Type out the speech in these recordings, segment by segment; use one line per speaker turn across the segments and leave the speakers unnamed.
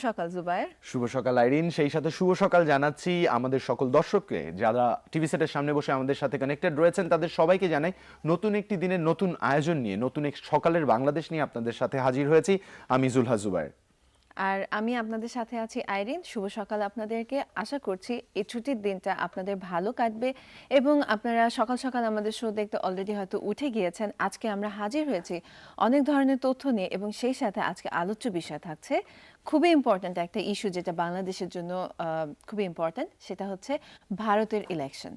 সকাল জুবায়ের।
শুভ সকাল আইরিন, সেই সাথে শুভ সকাল জানাচ্ছি আমাদের সকল দর্শককে যারা টিভি সেটের সামনে বসে আমাদের সাথে কানেক্টেড রয়েছেন। তাদের সবাইকে জানাই নতুন একটি দিনের নতুন আয়োজন নিয়ে, নতুন এক সকালের বাংলাদেশ নিয়ে আপনাদের সাথে হাজির হয়েছি। আমি জুলহা জুবায়ের
আর আমি আপনাদের সাথে আছি আইরিন। শুভ সকাল আপনাদেরকে। আশা করছি এই ছুটির দিনটা আপনাদের ভালো কাটবে এবং আপনারা সকাল সকাল আমাদের শো দেখতে অলরেডি হয়তো উঠে গিয়েছেন। আজকে আমরা হাজির হয়েছি অনেক ধরনের তথ্য নিয়ে এবং সেই সাথে আজকে আলোচ্য বিষয় থাকছে খুবই ইম্পর্ট্যান্ট একটা ইস্যু, যেটা বাংলাদেশের জন্য খুবই ইম্পর্ট্যান্ট, সেটা হচ্ছে ভারতের ইলেকশন।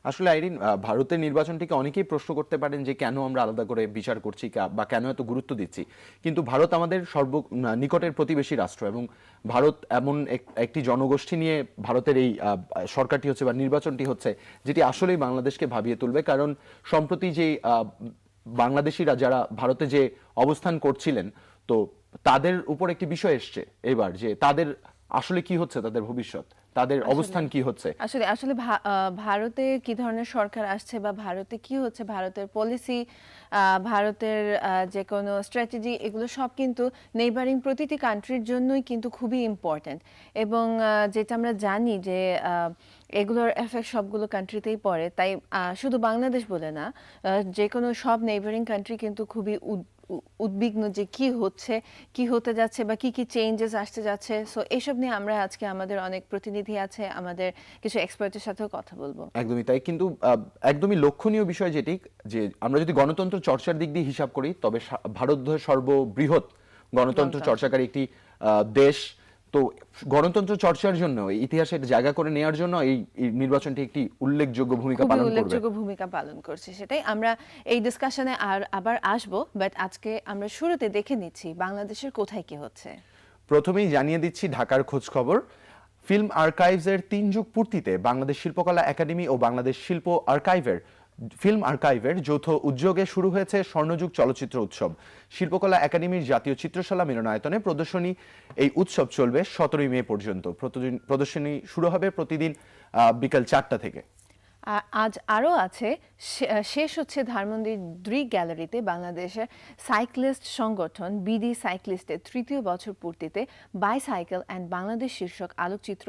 আসলে আইরিন, ভারতের নির্বাচনটিকে অনেকেই প্রশ্ন করতে পারেন যে কেন আমরা আলাদা করে বিচার করছি বা কেন এত গুরুত্ব দিচ্ছি। কিন্তু ভারত আমাদের নিকটের প্রতিবেশী রাষ্ট্র এবং ভারত এমন একটি জনগোষ্ঠী নিয়ে ভারতের এই সরকারটি হচ্ছে বা নির্বাচনটি হচ্ছে, যেটি আসলেই বাংলাদেশকে ভাবিয়ে তুলবে। কারণ সম্প্রতি যে বাংলাদেশিরা যারা ভারতে যে অবস্থান করছিলেন, তো তাদের উপর একটি বিষয় এসছে এবার যে তাদের আসলে কি হচ্ছে, তাদের ভবিষ্যৎ, তাদের অবস্থান কি হচ্ছে।
আসলে আসলে ভারতে কি ধরনের সরকার আসছে বা ভারতে কি হচ্ছে, ভারতের পলিসি, ভারতের যে কোনো স্ট্র্যাটেজি, এগুলো সব কিন্তু নেইবারিং প্রতিটি কান্ট্রির জন্যই কিন্তু খুবই ইম্পর্ট্যান্ট। এবং যেটা আমরা জানি যে এগুলোর এফেক্ট সবগুলো কান্ট্রিতেই পড়ে। তাই শুধু বাংলাদেশ বলে না, যে কোনো সব নেইবারিং কান্ট্রি কিন্তু খুবই উদ্বিগ্ন যে কি হচ্ছে, কি হতে যাচ্ছে বা কি কি চেঞ্জেস আসতে যাচ্ছে। সো এইসব নিয়ে আমরা আজকে আমাদের অনেক প্রতিনিধি আছে, আমাদের কিছু এক্সপার্টের সাথেও কথা বলবো।
একদমই তাই। কিন্তু একদমই লক্ষণীয় বিষয় যেটি, যে আমরা যদি গণতন্ত্র চর্চার দিক দিয়ে হিসাব করি, তবে ভারত সর্ববৃহৎ গণতন্ত্র চর্চাকারী একটি দেশ। তো গণতন্ত্র চর্চার জন্য ইতিহাসের জায়গা করে নেওয়ার জন্য এই নির্বাচনটি একটি উল্লেখযোগ্য
ভূমিকা পালন করছে। সেটাই আমরা এই ডিসকাশনে আবার আসবো, বাট আজকে আমরা শুরুতে দেখে নিচ্ছি বাংলাদেশের কোথায় কি হচ্ছে।
প্রথমেই জানিয়ে দিচ্ছি ঢাকার খোঁজ খবর। ফিল্ম আর্কাইভসের 3 যুগ পূর্তিতে বাংলাদেশ শিল্পকলা একাডেমি ও বাংলাদেশ ফিল্ম আর্কাইভের যৌথ উদ্যোগে শুরু হয়েছে স্বর্ণযুগ চলচ্চিত্র উৎসব। শিল্পকলা একাডেমির জাতীয় চিত্রশালা মিলনায়তনে প্রদর্শনী এই উৎসব চলবে 17 মে পর্যন্ত। প্রদর্শনী শুরু হবে প্রতিদিন বিকাল 4টা থেকে।
আজ আরও আছে, শেষ হচ্ছে ধানমন্ডির ড্রি গ্যালারিতে বাংলাদেশের সাইক্লিস্ট সংগঠন বিডি সাইক্লিস্টের 3য় বছর পূর্তিতে বাইসাইকেল অ্যান্ড বাংলাদেশ শীর্ষক আলোকচিত্র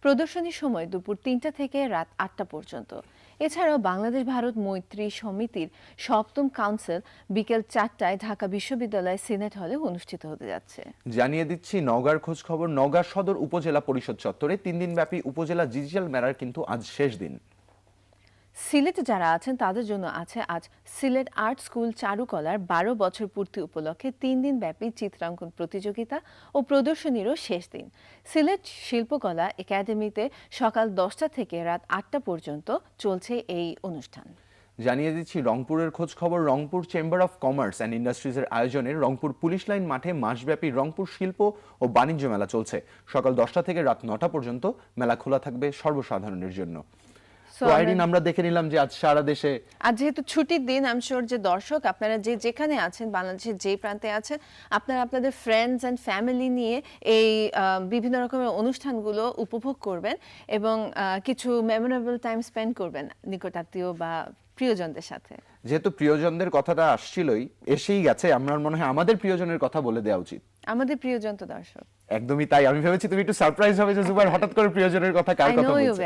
প্রদর্শনীর সময় দুপুর 3টা থেকে রাত 8টা পর্যন্ত। এছাড়াও বাংলাদেশ ভারত মৈত্রী সমিতির 7ম কাউন্সিল বিকেল 4টায় ঢাকা বিশ্ববিদ্যালয় সিনেট হলে অনুষ্ঠিত হতে যাচ্ছে।
জানিয়ে দিচ্ছি নওগাঁর খোঁজ খবর। নওগাঁ সদর উপজেলা পরিষদ চত্বরে 3 দিনব্যাপী উপজেলা ডিজিটাল মেলার কিন্তু আজ শেষ দিন।
সিলেটে যারা আছেন তাদের জন্য আছে আজ সিলেট আর্ট স্কুল চারুকলার 12 বছর পূর্তি উপলক্ষে 3 দিন ব্যাপী চিত্রাঙ্কন প্রতিযোগিতা ও প্রদর্শনীরও শেষ দিন। সিলেট শিল্পকলা একাডেমিতে সকাল 10টা থেকে রাত 8টা পর্যন্ত চলছে এই অনুষ্ঠান।
জানিয়ে দিচ্ছি রংপুরের খোঁজ খবর। Rangpur chamber of commerce and ইন্ডাস্ট্রিজের আয়োজনে রংপুর পুলিশ লাইন মাঠে মাসব্যাপী রংপুর শিল্প ও বাণিজ্য মেলা চলছে। সকাল 10টা থেকে রাত 9টা পর্যন্ত মেলা খোলা থাকবে সর্বসাধারণের জন্য। আমরা দেখে নিলাম যে আজ সারা দেশে,
আজ যেহেতু ছুটির দিন, আমি শিওর যে দর্শক আপনারা যেখানে আছেন, বাংলাদেশের যে প্রান্তে আছেন, আপনারা আপনাদের ফ্রেন্ডস অ্যান্ড ফ্যামিলি নিয়ে এই বিভিন্ন রকমের অনুষ্ঠানগুলো উপভোগ করবেন এবং কিছু মেমোরেবল টাইম স্পেন্ড করবেন নিকটাত্মীয় বা প্রিয়জনদের সাথে।
যেহেতু প্রিয়জনদের কথাটা আসছিলই, এসেই গেছে, আমার মনে হয় আমাদের প্রিয়জনের কথা বলে দেওয়া উচিত।
আমাদের প্রিয়জন তো দর্শক।
একদমই তাই। আমি ভেবেছি তুমি একটু সারপ্রাইজ হবে যে জুবাইর হঠাৎ করে প্রিয়জনের কথা কার কথা বলছে।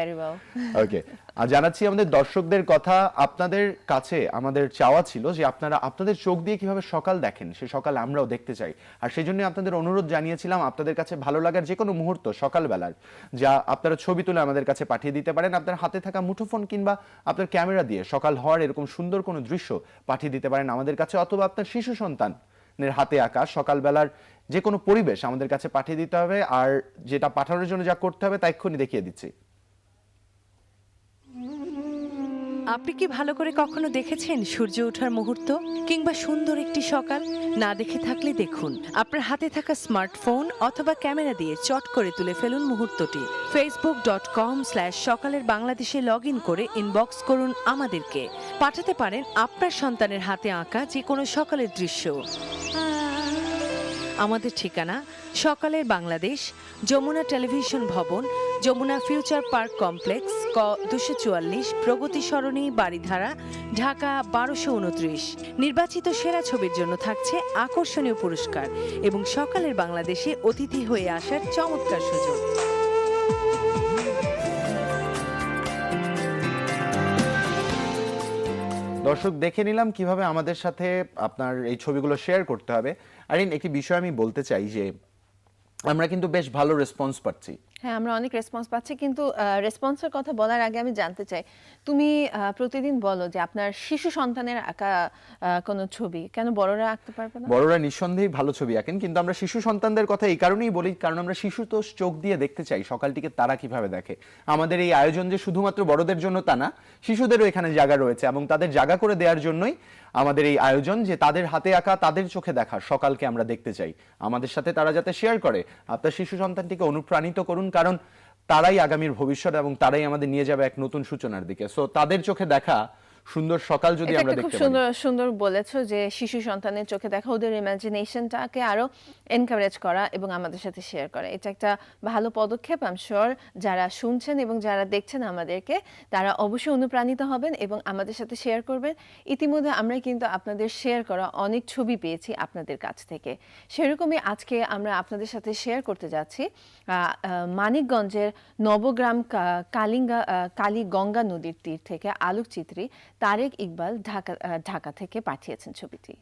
ওকে, আর জানাচ্ছি আমাদের দর্শকদের কথা। আপনাদের কাছে আমাদের চাওয়া ছিল যে আপনারা আপনাদের চোখ দিয়ে কিভাবে সকাল দেখেন, সে সকাল আমরাও দেখতে চাই। আর সেই জন্য আপনাদের অনুরোধ জানিয়েছিলাম আপনাদের কাছে ভালো লাগার যে কোনো মুহূর্ত সকালবেলার যা আপনারা ছবি তুলে আমাদের কাছে পাঠিয়ে দিতে পারেন। আপনার হাতে থাকা মুঠোফোন কিংবা আপনার ক্যামেরা দিয়ে সকাল হওয়ার এরকম সুন্দর কোনো দৃশ্য পাঠিয়ে দিতে পারেন আমাদের কাছে, অথবা আপনার শিশু সন্তানের হাতে আঁকা সকালবেলার যে কোনো পরিবেশ আমাদের কাছে পাঠিয়ে দিতে হবে। আর যেটা পাঠানোর জন্য যা করতে হবে তা এক্ষুনি দেখিয়ে দিচ্ছি।
আপনি কি ভালো করে কখনো দেখেছেন সূর্য ওঠার মুহূর্ত কিংবা সুন্দর একটি সকাল? না দেখে থাকলে দেখুন, আপনার হাতে থাকা স্মার্টফোন অথবা ক্যামেরা দিয়ে চট করে তুলে ফেলুন মুহূর্তটি। facebook.com/সকালের বাংলাদেশে লগ ইন করে ইনবক্স করুন আমাদেরকে। পাঠাতে পারেন আপনার সন্তানের হাতে আঁকা যে কোনো সকালের দৃশ্য। আমাদের ঠিকানা সকালের বাংলাদেশ, যমুনা টেলিভিশন ভবন, যমুনা ফিউচার পার্ক কমপ্লেক্স, ক 244, প্রগতি সরণি, বাড়িধারা, ঢাকা 1229। নির্বাচিত সেরা ছবির জন্য থাকছে আকর্ষণীয় পুরস্কার এবং সকালের বাংলাদেশে অতিথি হয়ে আসার চমৎকার সুযোগ।
দর্শক, দেখে নিলাম কিভাবে আমাদের সাথে আপনার এই ছবিগুলো শেয়ার করতে হবে। আরিন, একটি বিষয় আমি বলতে চাই যে আমরা কিন্তু বেশ ভালো রেসপন্স পাচ্ছি।
হ্যাঁ, আমরা অনেক রেসপন্স পাচ্ছি, কিন্তু রেসপন্সের কথা বলার আগে আমি জানতে চাই, তুমি প্রতিদিন বলো যে আপনার শিশু সন্তানের আঁকা কোনো ছবি কেন বড়রা আঁকতে পারবে না?
বড়রা নিঃসন্দেহে ভালো ছবি আঁকেন, কিন্তু আমরা শিশু সন্তানদের কথা এই কারণেই বলি কারণ আমরা শিশু তো চোখ দিয়ে দেখতে চাই সকালটিকে তারা কিভাবে দেখে। আমাদের এই আয়োজন যে শুধুমাত্র বড়দের জন্য তা না, শিশুদেরও এখানে জায়গা রয়েছে এবং তাদের জায়গা করে দেওয়ার জন্যই আমাদের এই আয়োজন, যে তাদের হাতে আঁকা, তাদের চোখে দেখা সকালকে আমরা দেখতে চাই। আমাদের সাথে তারা যাতে শেয়ার করে। আপনার শিশু সন্তানটিকে অনুপ্রাণিত করুন, কারণ তারাই আগামীর ভবিষ্যৎ এবং তারাই আমাদের নিয়ে যাবে এক নতুন সূচনার দিকে। সো তাদের চোখে দেখা সুন্দর সকাল যদি আমরা দেখতে পারি।
খুব সুন্দর সুন্দর বলেছো যে শিশু সন্তানের চোখে দেখা, ওদের ইমাজিনেশনটাকে আরো এনকারেজ করা এবং আমাদের সাথে শেয়ার করা, এটা একটা ভালো পদক্ষেপ। আই এম শিওর যারা শুনছেন এবং যারা দেখছেন আমাদেরকে, তারা অবশ্যই অনুপ্রাণিত হবেন এবং আমাদের সাথে শেয়ার করবেন। ইতিমধ্যে আমরা কিন্তু আপনাদের শেয়ার করা অনেক ছবি পেয়েছি আপনাদের কাছ থেকে। সেরকমই আজকে আমরা আপনাদের সাথে শেয়ার করতে যাচ্ছি মানিকগঞ্জের নবগ্রাম কালীগঙ্গা নদীর তীর থেকে আলোকচিত্রী তারেক ইকবাল ঢাকা থেকে পাঠিয়েছেন ছবিটি।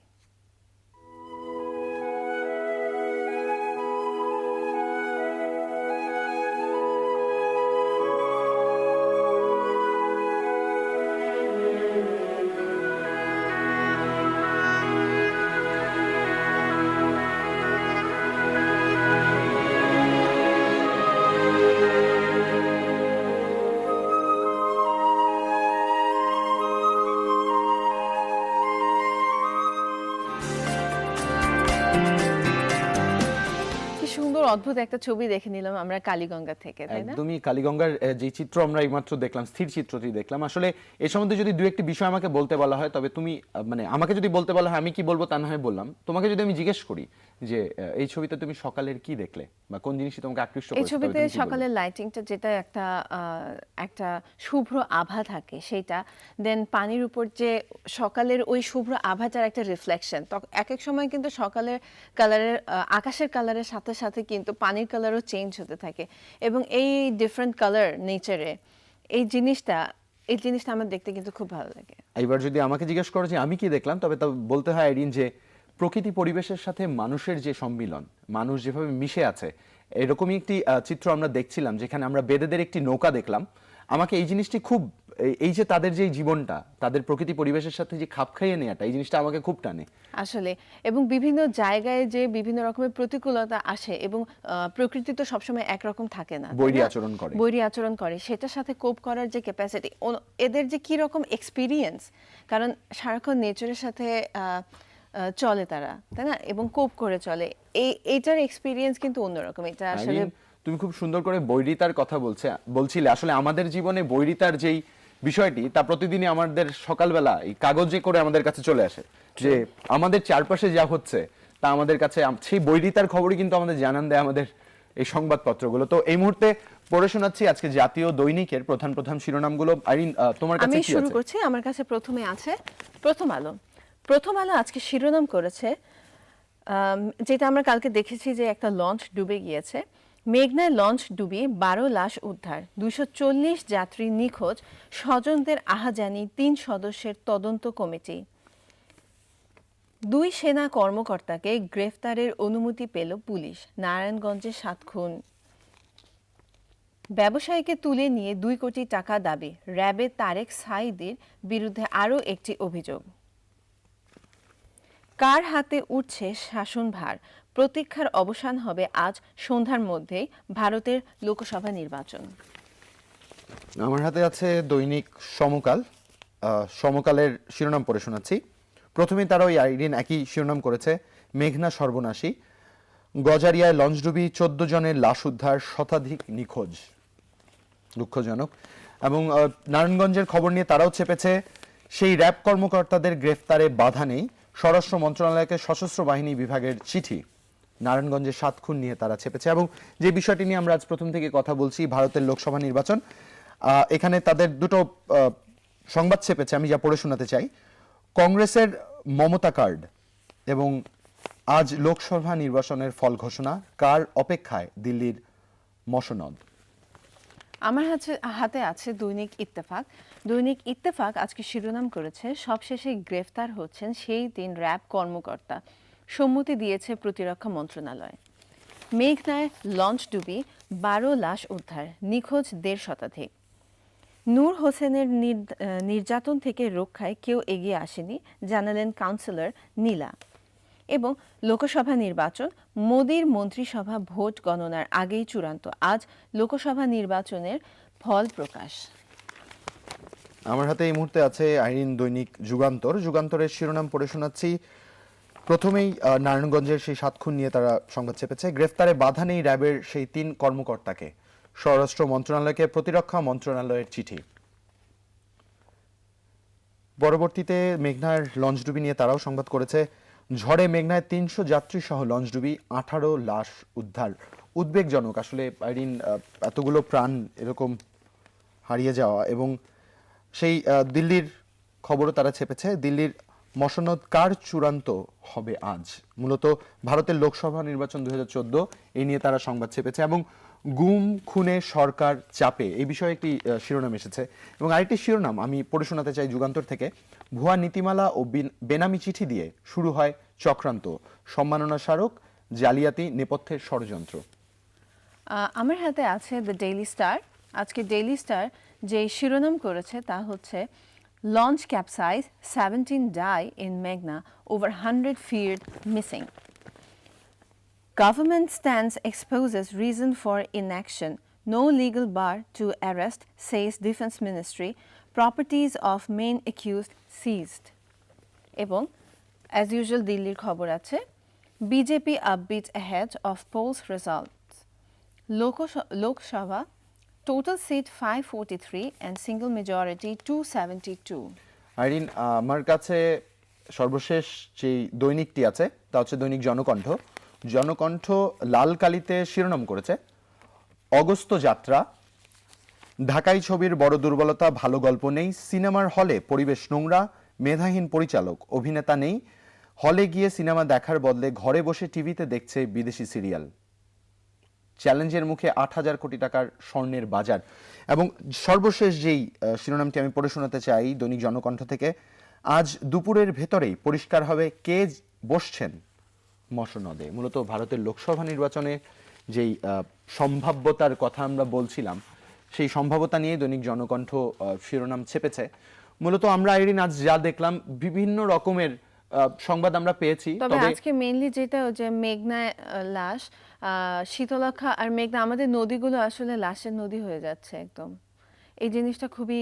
অদ্ভুত একটা ছবি দেখে নিলাম আমরা কালীগঙ্গা থেকে, তাই না?
একদমই, কালীগঙ্গার যে চিত্র আমরা এইমাত্র দেখলাম, স্থির চিত্রটি দেখলাম। আসলে এই সম্বন্ধে যদি দু একটি বিষয় আমাকে বলতে বলা হয়, তবে তুমি মানে আমাকে যদি বলতে বলা হয় আমি কি বলবো তা না হয় বললাম। তোমাকে যদি আমি জিজ্ঞেস করি যে এই ছবিতে তুমি সকালের কি দেখলে বা কোন জিনিসটি তোমাকে আকৃষ্ট করেছে?
এই ছবিতে সকালের লাইটিংটা, যেটা একটা শুভ্র আভা থাকে সেটা, দেন পানির উপর যে সকালের ওই শুভ্র আভাটার একটা রিফ্লেকশন। এক এক সময় কিন্তু সকালের কালারের, আকাশের কালারের সাথে সাথে কিন্তু পানির কালারও চেঞ্জ হতে থাকে এবং এই ডিফারেন্ট কালার নেচারে এই জিনিসটা আমার দেখতে কিন্তু খুব ভালো লাগে।
এবার যদি আমাকে জিজ্ঞেস করো যে আমি কি দেখলাম, তবে বলতে হয় আইরিন যে প্রকৃতি পরিবেশের সাথে মানুষের যে সম্মিলন, মানুষ যেভাবে মিশে আছে, এরকমই একটি চিত্র আমরা দেখছিলাম যেখানে আমরা বেদেদের একটি নৌকা দেখলাম। আমাকে এই জিনিসটি খুব, এই যে তাদের যে জীবনটা, তাদের প্রকৃতি পরিবেশের সাথে যে খাপ খাইয়ে নেওয়াটা, এই জিনিসটা আমাকে খুব টানে
আসলে। এবং বিভিন্ন জায়গায় যে বিভিন্ন রকমের প্রতিকূলতা আসে এবং প্রকৃতি তো সবসময় একরকম থাকে না,
বৈরী আচরণ করে,
সেটার সাথে কোপ করার যে ক্যাপাসিটি, এদের যে কি রকম এক্সপিরিয়েন্স, কারণ সারাক্ষণ নেচারের সাথে চলে তারা, তাই না, এবং কোপ করে চলে, এইটার এক্সপিরিয়েন্স কিন্তু অন্যরকম। এটা আসলে
তুমি খুব সুন্দর করে বৈরিতার কথা বলছিলে। আসলে আমাদের জীবনে বৈরিতার যেই বিষয়টি, তা প্রতিদিনই আমাদের সকালবেলা এই কাগজে করে আমাদের কাছে চলে আসে, যে আমাদের চারপাশে যা হচ্ছে তা আমাদের কাছে, সেই বৈরিতার খবরই কিন্তু আমাদের জানান দেয় আমাদের এই সংবাদপত্রগুলো। তো এই মুহূর্তে পড়ে শোনাচ্ছি আজকে জাতীয় দৈনিকের প্রধান শিরোনামগুলো। আইরিন, তোমার কাছে কি আছে?
আমি শুরু করছি। আমার কাছে প্রথমে আছে প্রথম আলো আজকে শিরোনাম করেছে, যেটা আমরা কালকে দেখেছি যে একটা লঞ্চ ডুবে গিয়েছে। মেঘনায় লঞ্চ ডুবিয়ে 12 লাশ উদ্ধার, 240 যাত্রী নিখোঁজ, স্বজনদের আহাজানি, 3 সদস্যের তদন্ত কমিটি। 2 সেনা কর্মকর্তাকে গ্রেফতারের অনুমতি পেল পুলিশ, নারায়ণগঞ্জে 7 খুন। ব্যবসায়ীকে তুলে নিয়ে 2 কোটি টাকা দাবি, র্যাবের তারেক সাঈদীর বিরুদ্ধে আরও একটি অভিযোগ। কার হাতে উঠছে শাসনভার, প্রতীক্ষার অবসান হবে আজ সন্ধ্যার মধ্যেই ভারতের লোকসভা নির্বাচন।
আমার হাতে আছে দৈনিক সমকালের শিরোনাম পড়ে শোনাচ্ছি। প্রথমেই তারা ওই আইরিন একই শিরোনাম করেছে, মেঘনা সর্বনাশী, গজারিয়ায় লঞ্চডুবি, 14 জনের লাশ উদ্ধার, শতাধিক নিখোঁজ, দুঃখজনক। এবং নারায়ণগঞ্জের খবর নিয়ে তারাও চেপেছে, সেই র্যাব কর্মকর্তাদের গ্রেফতারে বাধা নেই, স্বরাষ্ট্র মন্ত্রণালয়কে সশস্ত্র বাহিনী বিভাগের চিঠি। নারায়ণগঞ্জে 7 খুন নিয়ে তারা চেপেছে এবং যে বিষয়টি নিয়ে আমরা আজ প্রথম থেকে কথা বলছি ভারতের লোকসভা নির্বাচন, এখানে তাদের দুটো সংবাদ চেপেছে, আমি যা পড়ে শোনাতে চাই। কংগ্রেসের মমতা কার্ড এবং আজ লোকসভা নির্বাচনের ফল ঘোষণা, কার অপেক্ষায় দিল্লির মসনদ।
আমার হাতে আছে দৈনিক ইত্তেফাক। দৈনিক ইত্তেফাক আজকে শিরোনাম করেছে, সবশেষে গ্রেফতার হচ্ছেন সেই 3 র্যাব কর্মকর্তা, সম্মতি দিয়েছে প্রতিরক্ষা মন্ত্রণালয়। মেঘনায় লঞ্চডুবি, 12 লাশ উদ্ধার, নিখোঁজ 1.5 শতাধিক। নূর হোসেনের নির্যাতন থেকে রক্ষায় কেউ এগিয়ে আসেনি, জানালেন কাউন্সিলর নীলা। এবং লোকসভা নির্বাচন, মোদির মন্ত্রিসভা ভোট গণনার আগেই চূড়ান্ত, আজ লোকসভা নির্বাচনের ফল প্রকাশ।
আমার হাতে এই মুহূর্তে আছে আইরিন দৈনিক যুগান্তর। যুগান্তরের শিরোনাম পড়ে শোনাচ্ছি। প্রথমেই নারায়ণগঞ্জের সেই 7 খুন নিয়ে তারা সংবাদ চেপেছে। গ্রেফতারে বাধা নেই র্যাবের সেই 3 কর্মকর্তাকে, স্বরাষ্ট্র মন্ত্রণালয়কে প্রতিরক্ষা মন্ত্রণালয়ের চিঠি। পরবর্তীতে মেঘনার লঞ্চডুবি নিয়ে তারাও সংবাদ করেছে। ঝড়ে মেঘনায় 300 যাত্রী সহ লঞ্চডুবি, 18 লাশ উদ্ধার। উদ্বেগজনক আসলে আইরিন, এতগুলো প্রাণ এরকম হারিয়ে যাওয়া। এবং সেই দিল্লির খবরও তারা ছেপেছে। দিল্লির মসনদ কার চূড়ান্ত হবে আজ। মূলত ভারতের লোকসভা নির্বাচন 2014 এই নিয়ে তারা সংবাদ ছেপেছে এবং গুম খুনে সরকার চাপে, এই বিষয়ে একটি শিরোনাম এসেছে। এবং আরেকটি শিরোনাম আমি পড়ে শোনাতে চাই যুগান্তর থেকে। ভুয়া নীতিমালা ও বেনামি চিঠি দিয়ে শুরু হয় চক্রান্ত, সম্মাননা স্মারক, জালিয়াতি নেপথ্যের ষড়যন্ত্র।
আমার হাতে আছে দ্য ডেইলি স্টার। আজকে ডেইলি স্টার যে শিরোনাম করেছে তা হচ্ছে, launch capsize, 17 die in Meghna, over 100 feared missing. Government stance exposes reason for inaction. No legal bar to arrest, says Defense Ministry. Properties of main accused seized. এবং as usual দিল্লির খবর আছে, BJP upbeat ahead of polls results. Lok Sabha total seat 543 and single majority 272.
Irene, আমার কাছে সর্বশেষ যে দৈনিকটি আছে তা হচ্ছে দৈনিক জনকণ্ঠ। জনকণ্ঠ লাল কালিতে শিরোনাম করেছে, অগস্ত যাত্রা, ঢাকাই ছবির বড় দুর্বলতা, ভালো গল্প নেই, সিনেমার হলে পরিবেশ নোংরা, মেধাহীন পরিচালক, অভিনেতা নেই, হলে গিয়ে সিনেমা দেখার বদলে ঘরে বসে টিভিতে দেখছে বিদেশি সিরিয়াল। চ্যালেঞ্জের মুখে 8,000 কোটি টাকার স্বর্ণের বাজার। এবং সর্বশেষ যেই শিরোনামটি আমি পড়ে শোনাতে চাই দৈনিক জনকণ্ঠ থেকে, আজ দুপুরের ভেতরেই পরিষ্কার হবে কে বসছেন মসনদে। মূলত ভারতের লোকসভা নির্বাচনে যেই সম্ভাব্যতার কথা আমরা বলছিলাম, সেই সম্ভাব্যতা নিয়ে দৈনিক জনকণ্ঠ শিরোনাম ছেপেছে। মূলত আমরা আইরিন আজ যা দেখলাম, বিভিন্ন রকমের সংবাদ আমরা পেয়েছি।
তবে আজকে মেইনলি যেটা যে মেঘনায় লাশ, শীতলক্ষা আর মেঘনা, আমাদের নদীগুলো আসলে লাশের নদী হয়ে যাচ্ছে একদম। এই জিনিসটা খুবই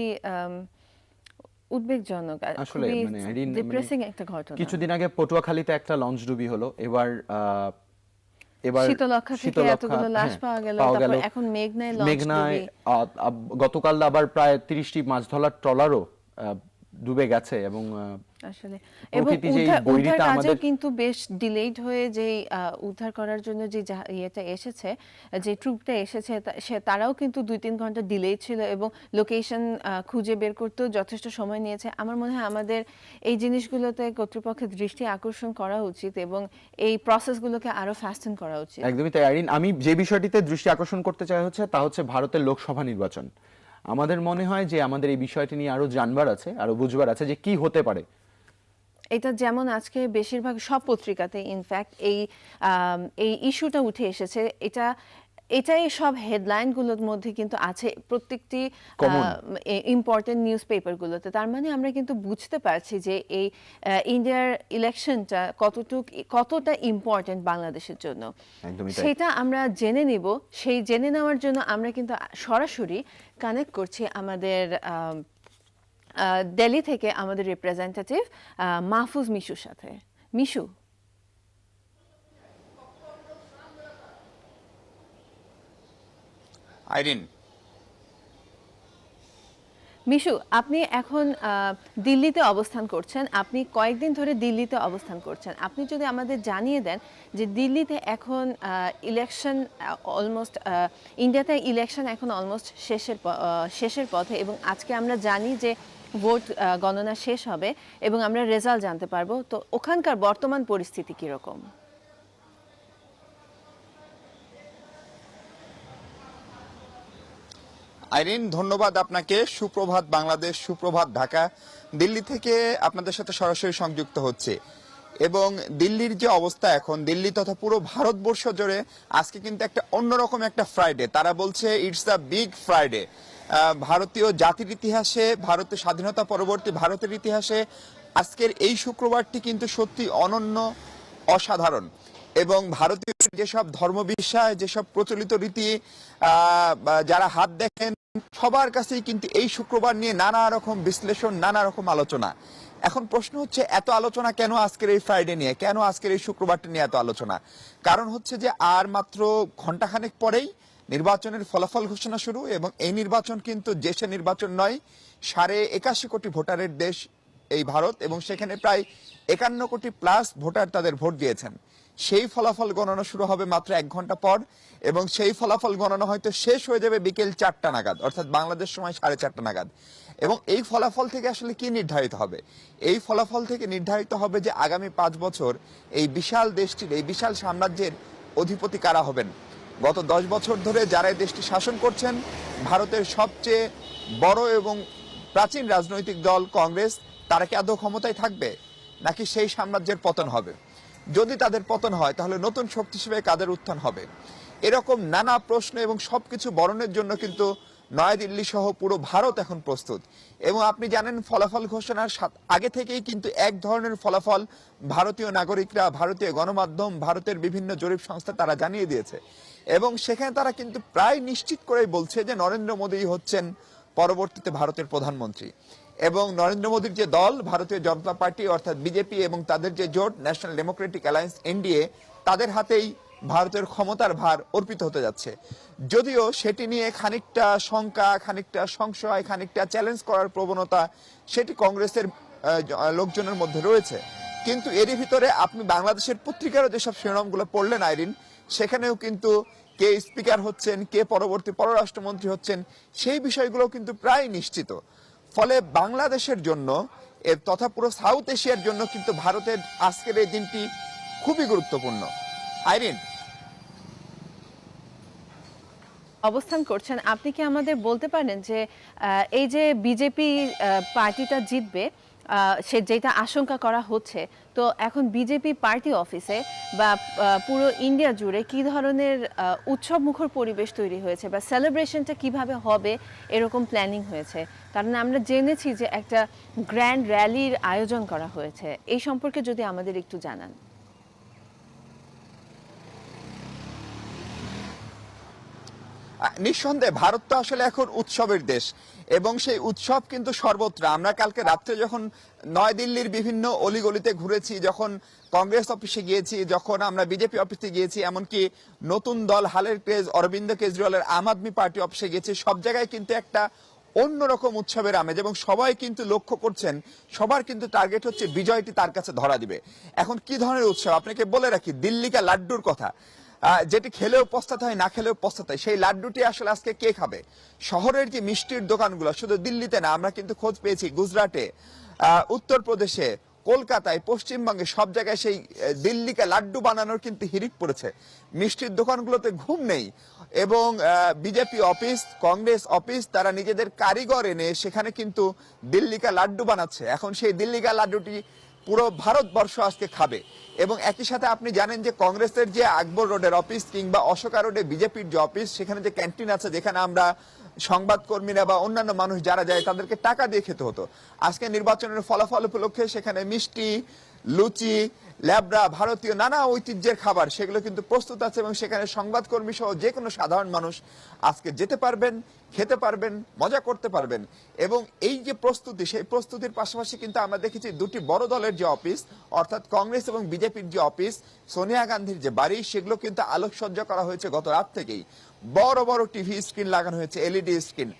উদ্বেগজনক,
আসলে মানে
ডিপ্রেসিং একটা ঘটনা।
কিছুদিন আগে পটুয়াখালীতে একটা লঞ্চ ডুবি হলো, এবার
শীতলক্ষা থেকে এতগুলো লাশ পাওয়া গেল, তারপর এখন মেঘনায় লঞ্চ ডুবি।
গতকাল আবার প্রায় 30টি মাছ ধরার ট্রলারও ডুবে গেছে। এবং
আসলে এবং উদ্ধার কাজও কিন্তু বেশ ডিলেড হয়ে, যে উদ্ধার করার জন্য যে ইয়েটা এসেছে, যে ট্রুপটা এসেছে, তারাও কিন্তু 2-3 ঘন্টা ডিলেড ছিল এবং লোকেশন খুঁজে বের করতেও যথেষ্ট সময় নিয়েছে। আমার মনে হয় আমাদের এই জিনিসগুলোতে কর্তৃপক্ষের দৃষ্টি আকর্ষণ করা উচিত এবং এই প্রসেসগুলোকে আরো ফাস্টেন করা উচিত।
একদমই তাই আইরিন। আমি যে বিষয়টিতে দৃষ্টি আকর্ষণ করতে চাই তা হচ্ছে ভারতের লোকসভা নির্বাচন। আমাদের মনে হয় যে আমাদের এই বিষয়টি নিয়ে আরো জানবার আছে, আরো বুঝবার আছে যে কি হতে পারে।
এটা যেমন আজকে বেশিরভাগ সব পত্রিকাতে ইনফ্যাক্ট এই ইস্যুটা উঠে এসেছে, এটাই সব হেডলাইনগুলোর মধ্যে কিন্তু আছে, প্রত্যেকটি ইম্পর্টেন্ট নিউজ পেপারগুলোতে। তার মানে আমরা কিন্তু বুঝতে পারছি যে এই ইন্ডিয়ার ইলেকশনটা কতটা ইম্পর্টেন্ট বাংলাদেশের জন্য, সেটা আমরা জেনে নিব। সেই জেনে নেওয়ার জন্য আমরা কিন্তু সরাসরি কানেক্ট করছি আমাদের দিল্লি থেকে আমাদের রিপ্রেজেন্টেটিভ মাহফুজ মিশুর সাথে। মিশু,
আইরিন,
মিশু, আপনি এখন দিল্লিতে অবস্থান করছেন। আপনি কয়েকদিন ধরে দিল্লিতে অবস্থান করছেন। আপনি যদি আমাদের জানিয়ে দেন যে দিল্লিতে এখন ইলেকশন অলমোস্ট, ইন্ডিয়াতে ইলেকশন এখন অলমোস্ট শেষের পথে, এবং আজকে আমরা জানি যে ভোট গণনা শেষ হবে এবং আমরা রেজাল্ট জানতে পারবো। তো ওখানকার বর্তমান পরিস্থিতি কীরকম?
আইরিন, ধন্যবাদ আপনাকে। সুপ্রভাত বাংলাদেশ, সুপ্রভাত ঢাকা। দিল্লি থেকে আপনাদের সাথে সরাসরি সংযুক্ত হচ্ছে এবং দিল্লির যে অবস্থা এখন, দিল্লি তথা পুরো ভারতবর্ষ জুড়ে আজকে কিন্তু একটা অন্যরকম একটা ফ্রাইডে। তারা বলছে ইটস আ বিগ ফ্রাইডে। ভারতীয় জাতির ইতিহাসে, ভারতের স্বাধীনতা পরবর্তী ভারতের ইতিহাসে আজকের এই শুক্রবারটি কিন্তু সত্যি অনন্য, অসাধারণ। এবং ভারতীয় যেসব ধর্মবিশ্বাস, যেসব প্রচলিত রীতি, যারা হাত দেখেন, সবার কাছেই কিন্তু এই শুক্রবার নিয়ে নানা রকম বিশ্লেষণ, নানা রকম আলোচনা। এখন প্রশ্ন হচ্ছে, এত আলোচনা কেন আজকের এই ফ্রাইডে নিয়ে, কেন আজকের এই শুক্রবারটা নিয়ে এত আলোচনা? কারণ হচ্ছে যে আর মাত্র ঘন্টাখানেক পরেই নির্বাচনের ফলাফল ঘোষণা শুরু, এবং এই নির্বাচন কিন্তু দেশের নির্বাচন নয়, 81 কোটি ভোটারের দেশ এই ভারত, এবং সেখানে প্রায় 51 কোটি প্লাস ভোটার তাদের ভোট দিয়েছেন। সেই ফলাফল গণনা শুরু হবে মাত্র 1 ঘন্টা পর, এবং সেই ফলাফল গণনা হয়তো শেষ হয়ে যাবে বিকেল 4টা নাগাদ, অর্থাৎ বাংলাদেশ সময় 4:30 নাগাদ। এবং এই ফলাফল থেকে আসলে কি নির্ধারিত হবে? এই ফলাফল থেকে নির্ধারিত হবে যে আগামী 5 বছর এই বিশাল দেশটির, এই বিশাল সাম্রাজ্যের অধিপতি কারা হবেন। গত 10 বছর ধরে যারা এই দেশটি শাসন করছেন, ভারতের সবচেয়ে বড় এবং প্রাচীন রাজনৈতিক দল কংগ্রেস, তারা কি আদৌ ক্ষমতায় থাকবে, নাকি সেই সাম্রাজ্যের পতন হবে? যদি তাদের পতন হয়, তাহলে নতুন শক্তি হিসেবে কাদের উত্থান হবে? এরকম নানা প্রশ্ন এবং সবকিছু বরণের জন্য কিন্তু নয়াদিল্লি সহ পুরো ভারত এখন প্রস্তুত। এবং আপনি জানেন, ফলাফল ঘোষণার আগে থেকেই কিন্তু এক ধরনের ফলাফল ভারতীয় নাগরিকরা, ভারতীয় গণমাধ্যম, ভারতের বিভিন্ন জরিপ সংস্থা তারা জানিয়ে দিয়েছে। এবং সেখানে তারা কিন্তু প্রায় নিশ্চিত করেই বলছে যে নরেন্দ্র মোদী হচ্ছেন পরবর্তীতে ভারতের প্রধানমন্ত্রী। এবং নরেন্দ্র মোদীর যে দল, ভারতীয় জনতা পার্টি অর্থাৎ বিজেপি, এবং তাদের যে জোট ন্যাশনাল ডেমোক্রেটিক অ্যালায়েন্স এনডিএ, তাদের হাতেই ভারতের ক্ষমতার ভার অর্পিত হতে যাচ্ছে। যদিও সেটি নিয়ে খানিকটা শঙ্কা, খানিকটা সংশয়, খানিকটা চ্যালেঞ্জ করার প্রবণতা সেটি কংগ্রেসের লোকজনের মধ্যে রয়েছে। কিন্তু এরই ভিতরে আপনি বাংলাদেশের পত্রিকারও যেসব শিরোনামগুলো পড়লেন আইরিন, সেখানেও কিন্তু কে স্পিকার হচ্ছেন, কে পরবর্তী পররাষ্ট্রমন্ত্রী হচ্ছেন, সেই বিষয়গুলো কিন্তু প্রায় নিশ্চিত। ফলে বাংলাদেশের জন্য তথা পুরো সাউথ এশিয়ার জন্য কিন্তু ভারতের আজকের এই দিনটি খুবই গুরুত্বপূর্ণ। আইরিন,
অবস্থান করছেন, আপনি কি আমাদের বলতে পারেন যে এই যে বিজেপি পার্টিটা জিতবে, সে যেটা আশঙ্কা করা হচ্ছে, তো এখন বিজেপি পার্টি অফিসে বা পুরো ইন্ডিয়া জুড়ে কি ধরনের উৎসব মুখর পরিবেশ তৈরি হয়েছে, বা সেলিব্রেশনটা কিভাবে হবে এরকম প্ল্যানিং হয়েছে? কারণ আমরা জেনেছি যে একটা গ্র্যান্ড র্যালির আয়োজন করা হয়েছে। এই সম্পর্কে যদি আমাদের একটু জানান।
নিঃসন্দেহে ভারত তো আসলে এখন উৎসবের দেশ, এবং সেই উৎসব কিন্তু সর্বত্র। আমরা কালকে রাত্রে যখন নয়াদিল্লির বিভিন্ন অলিগলিতে ঘুরেছি, যখন কংগ্রেস অফিসে গিয়েছি, যখন আমরা বিজেপি অফিসে গিয়েছি, এমনকি নতুন দল হালের ক্রেজ অরবিন্দ কেজরিওয়ালের আম আদমি পার্টি অফিসে গিয়েছি, সব জায়গায় কিন্তু একটা অন্যরকম উৎসবের আমেজ। এবং সবাই কিন্তু লক্ষ্য করছেন, সবার কিন্তু টার্গেট হচ্ছে বিজয়টি তার কাছে ধরা দিবে। এখন কি ধরনের উৎসব আপনাকে বলে রাখি, দিল্লিকা লাড্ডুর কথা, যেটি খেলেও পস্তাতে হয়, না খেলেও পস্তাতে হয়, সেই লাড্ডুটি আসলে আজকে কে খাবে? শহরের যে মিষ্টির দোকানগুলো, শুধু দিল্লিতে না, আমরা কিন্তু খোঁজ পেয়েছি গুজরাটে, উত্তরপ্রদেশে, কলকাতায়, পশ্চিমবঙ্গে, সব জায়গায় সেই দিল্লিকে লাড্ডু বানানোর কিন্তু হিড়িক পড়েছে। মিষ্টির দোকানগুলোতে ঘুম নেই। এবং বিজেপি অফিস, কংগ্রেস অফিস, তারা নিজেদের কারিগর এনে সেখানে কিন্তু দিল্লিকা লাড্ডু বানাচ্ছে। এখন সেই দিল্লিকা লাড্ডুটি পুরো ভারতবর্ষ আজকে খাবে। এবং একই সাথে আপনি জানেন যে কংগ্রেসের যে আকবর রোডের অফিস কিংবা অশোকা রোডে বিজেপির যে অফিস, সেখানে যে ক্যান্টিন আছে, যেখানে আমরা সংবাদকর্মীরা বা অন্যান্য মানুষ যারা যায় তাদেরকে টাকা দিয়ে খেতে হতো, আজকে নির্বাচনের ফলাফল উপলক্ষে সেখানে মিষ্টি, লুচি, ল্যাবড়া, ভারতীয় নানা ঐতিহ্যের খাবার সেগুলো কিন্তু প্রস্তুত আছে। এবং সেখানে সংবাদকর্মী সহ যে কোনো সাধারণ মানুষ আজকে যেতে পারবেন, খেতে পারবেন, মজা করতে পারবেন। এবং এই যে প্রস্তুতি, সেই প্রস্তুতির পাশাপাশি কিন্তু আমরা দেখেছি দুটি বড় দলের যে অফিস, অর্থাৎ কংগ্রেস এবং বিজেপির যে অফিস, সোনিয়া গান্ধীর যে বাড়ি, সেগুলো কিন্তু আলোকসজ্জা করা হয়েছে গত রাত থেকেই। বড় বড় টিভি স্ক্রিন লাগানো হয়েছে, এলইডি স্ক্রিন।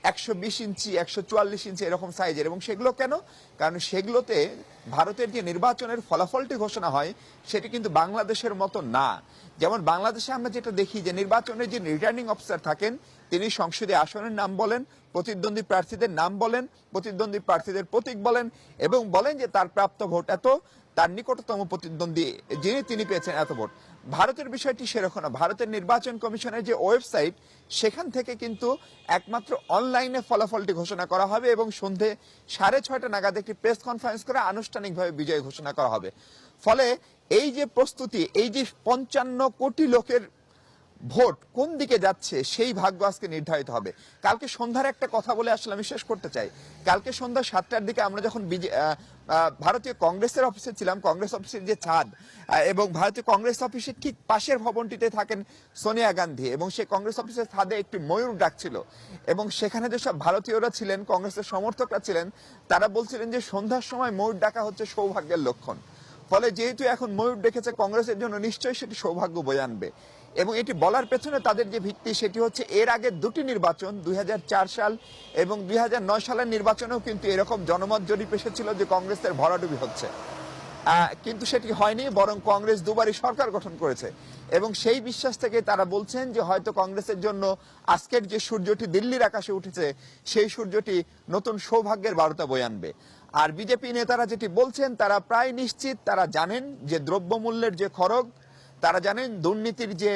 120 ইঞ্চি 144 ইঞ্চি এরকম সাইজের। এবং সেগুলো কেন? কারণ সেগুলোতে ভারতের যে নির্বাচনের ফলাফলটি ঘোষণা হয় সেটি কিন্তু বাংলাদেশের মতো না। যেমন বাংলাদেশে আমরা যেটা দেখি যে নির্বাচনের যে রিটার্নিং অফিসার থাকেন তিনি সংসদে আসনের নাম বলেন, প্রতিদ্বন্দ্বী প্রার্থীদের নাম বলেন, প্রতিদ্বন্দ্বী প্রার্থীদের প্রতীক বলেন এবং বলেন যে তার প্রাপ্ত ভোট এত, তার নিকটতম প্রতিদ্বন্দ্বী তিনি পেয়েছেন এত ভোট। ভারতের বিষয়টি সেরকম না। ভারতের নির্বাচন কমিশনের যে ওয়েবসাইট সেখান থেকে কিন্তু একমাত্র অনলাইনে ফলাফলটি ঘোষণা করা হবে এবং সন্ধে 6:30 নাগাদ একটি প্রেস কনফারেন্স করে আনুষ্ঠানিকভাবে বিজয় ঘোষণা করা হবে। ফলে এই যে প্রস্তুতি, এই যে 55 কোটি লোকের ভোট কোন দিকে যাচ্ছে সেই ভাগ্য আজকে নির্ধারিত হবে। কালকে সন্ধ্যার একটা কথা বলে আসলে আমি শেষ করতে চাই। কালকে সন্ধ্যা 7টার দিকে আমরা যখন ভারতীয় কংগ্রেসের অফিসে ছিলাম, কংগ্রেস অফিসের যে ছাদ এবং ভারতীয় কংগ্রেস অফিসের ঠিক পাশের ভবনটিতে থাকেন সোনিয়া গান্ধী এবং সেই কংগ্রেস অফিসের ছাদে একটি ময়ূর ডাকছিল এবং সেখানে যেসব ভারতীয়রা ছিলেন, কংগ্রেসের সমর্থকরা ছিলেন, তারা বলছিলেন যে সন্ধ্যার সময় ময়ূর ডাকা হচ্ছে সৌভাগ্যের লক্ষণ। ফলে যেহেতু এখন ময়ূর ডেকেছে কংগ্রেসের জন্য, নিশ্চয়ই সেটি সৌভাগ্য বয়ে আনবে। এবং এটি বলার পেছনে তাদের যে ভিত্তি সেটি হচ্ছে এর আগে দুটি নির্বাচন 2004 সাল এবং 2009 সালের নির্বাচনেও কিন্তু এরকম জনমত জরিপ এসেছিল যে কংগ্রেসের ভরাডুবি হচ্ছে, কিন্তু সেটি হয়নি, বরং কংগ্রেস দুবারই সরকার গঠন করেছে। এবং সেই বিশ্বাস থেকে তারা বলছেন যে হয়তো কংগ্রেসের জন্য আজকের যে সূর্যটি দিল্লির আকাশে উঠেছে সেই সূর্যটি নতুন সৌভাগ্যের বার্তা বয়ে আনবে। আর বিজেপি নেতারা যেটি বলছেন তারা প্রায় নিশ্চিত, তারা জানেন যে দ্রব্যমূল্যের যে খরগ, তারা জানেন দুর্নীতির যে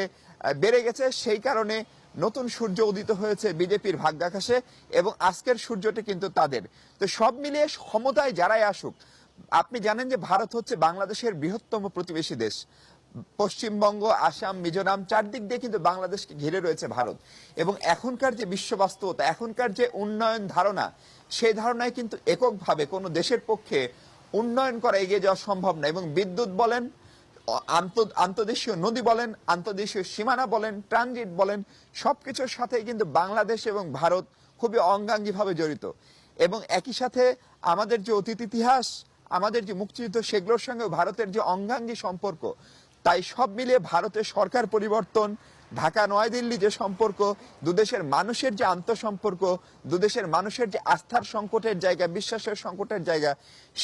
বেড়ে গেছে, সেই কারণে নতুন সূর্য উদিত হয়েছে বিজেপির ভাগ্যাকাশে এবং আজকের সূর্যটি কিন্তু তাদের। তো সব মিলিয়ে ক্ষমতায় যারাই আসুক, আপনি জানেন যে ভারত হচ্ছে বাংলাদেশের বৃহত্তম প্রতিবেশী দেশ। পশ্চিমবঙ্গ, আসাম, মিজোরাম চারদিক দিয়ে কিন্তু বাংলাদেশকে ঘিরে রয়েছে ভারত। এবং এখনকার যে বিশ্ব বাস্তবতা, এখনকার যে উন্নয়ন ধারণা, সেই ধারণায় কিন্তু এককভাবে কোনো দেশের পক্ষে উন্নয়ন করা এগিয়ে যাওয়া সম্ভব না। এবং বিদ্যুৎ বলেন, আন্তর্দেশীয় নদী বলেন, আন্তর্দেশীয় সীমানা বলেন, ট্রানজিট বলেন, সবকিছুর সাথে কিন্তু বাংলাদেশ এবং ভারত খুবই অঙ্গাঙ্গিভাবে জড়িত। এবং একই সাথে আমাদের যে অতীত ইতিহাস, আমাদের যে মুক্তিযুদ্ধ, সেগুলোর সঙ্গে ভারতের যে অঙ্গাঙ্গী সম্পর্ক, তাই সব মিলিয়ে ভারতের সরকার পরিবর্তন, ঢাকা নয়াদিল্লি যে সম্পর্ক, দুদেশের মানুষের যে আন্তঃসম্পর্ক, দুদেশের মানুষের যে আস্থার সংকটের জায়গা, বিশ্বাসের সংকটের জায়গা,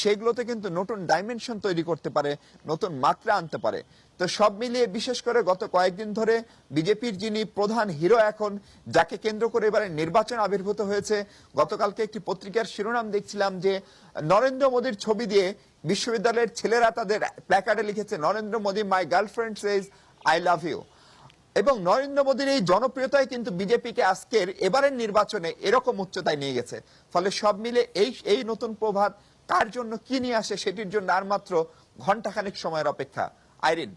সেগুলোতে কিন্তু নতুন ডাইমেনশন তৈরি করতে পারে, নতুন মাত্রা আনতে পারে। তো সব মিলিয়ে বিশেষ করে গত কয়েকদিন ধরে বিজেপির যিনি প্রধান হিরো এখন, যাকে কেন্দ্র করে এবারে নির্বাচন আবির্ভূত হয়েছে, গতকালকে একটি পত্রিকার শিরোনাম দেখছিলাম যে নরেন্দ্র মোদীর ছবি দিয়ে বিশ্ববিদ্যালয়ের ছেলেরা তাদের প্ল্যাকার্ডে লিখেছে Narendra Modi my girlfriend says I love you. এবং নরেন্দ্র মোদীর এই জনপ্রিয়তায় কিন্তু বিজেপিকে আজকের এবারের নির্বাচনে এরকম উচ্চতায় নিয়ে গেছে। ফলে সব মিলে এই নতুন প্রভাত কার জন্য কি নিয়ে আসে সেটির জন্য আর মাত্র ঘন্টাখানেক সময়ের অপেক্ষা। আইরিন,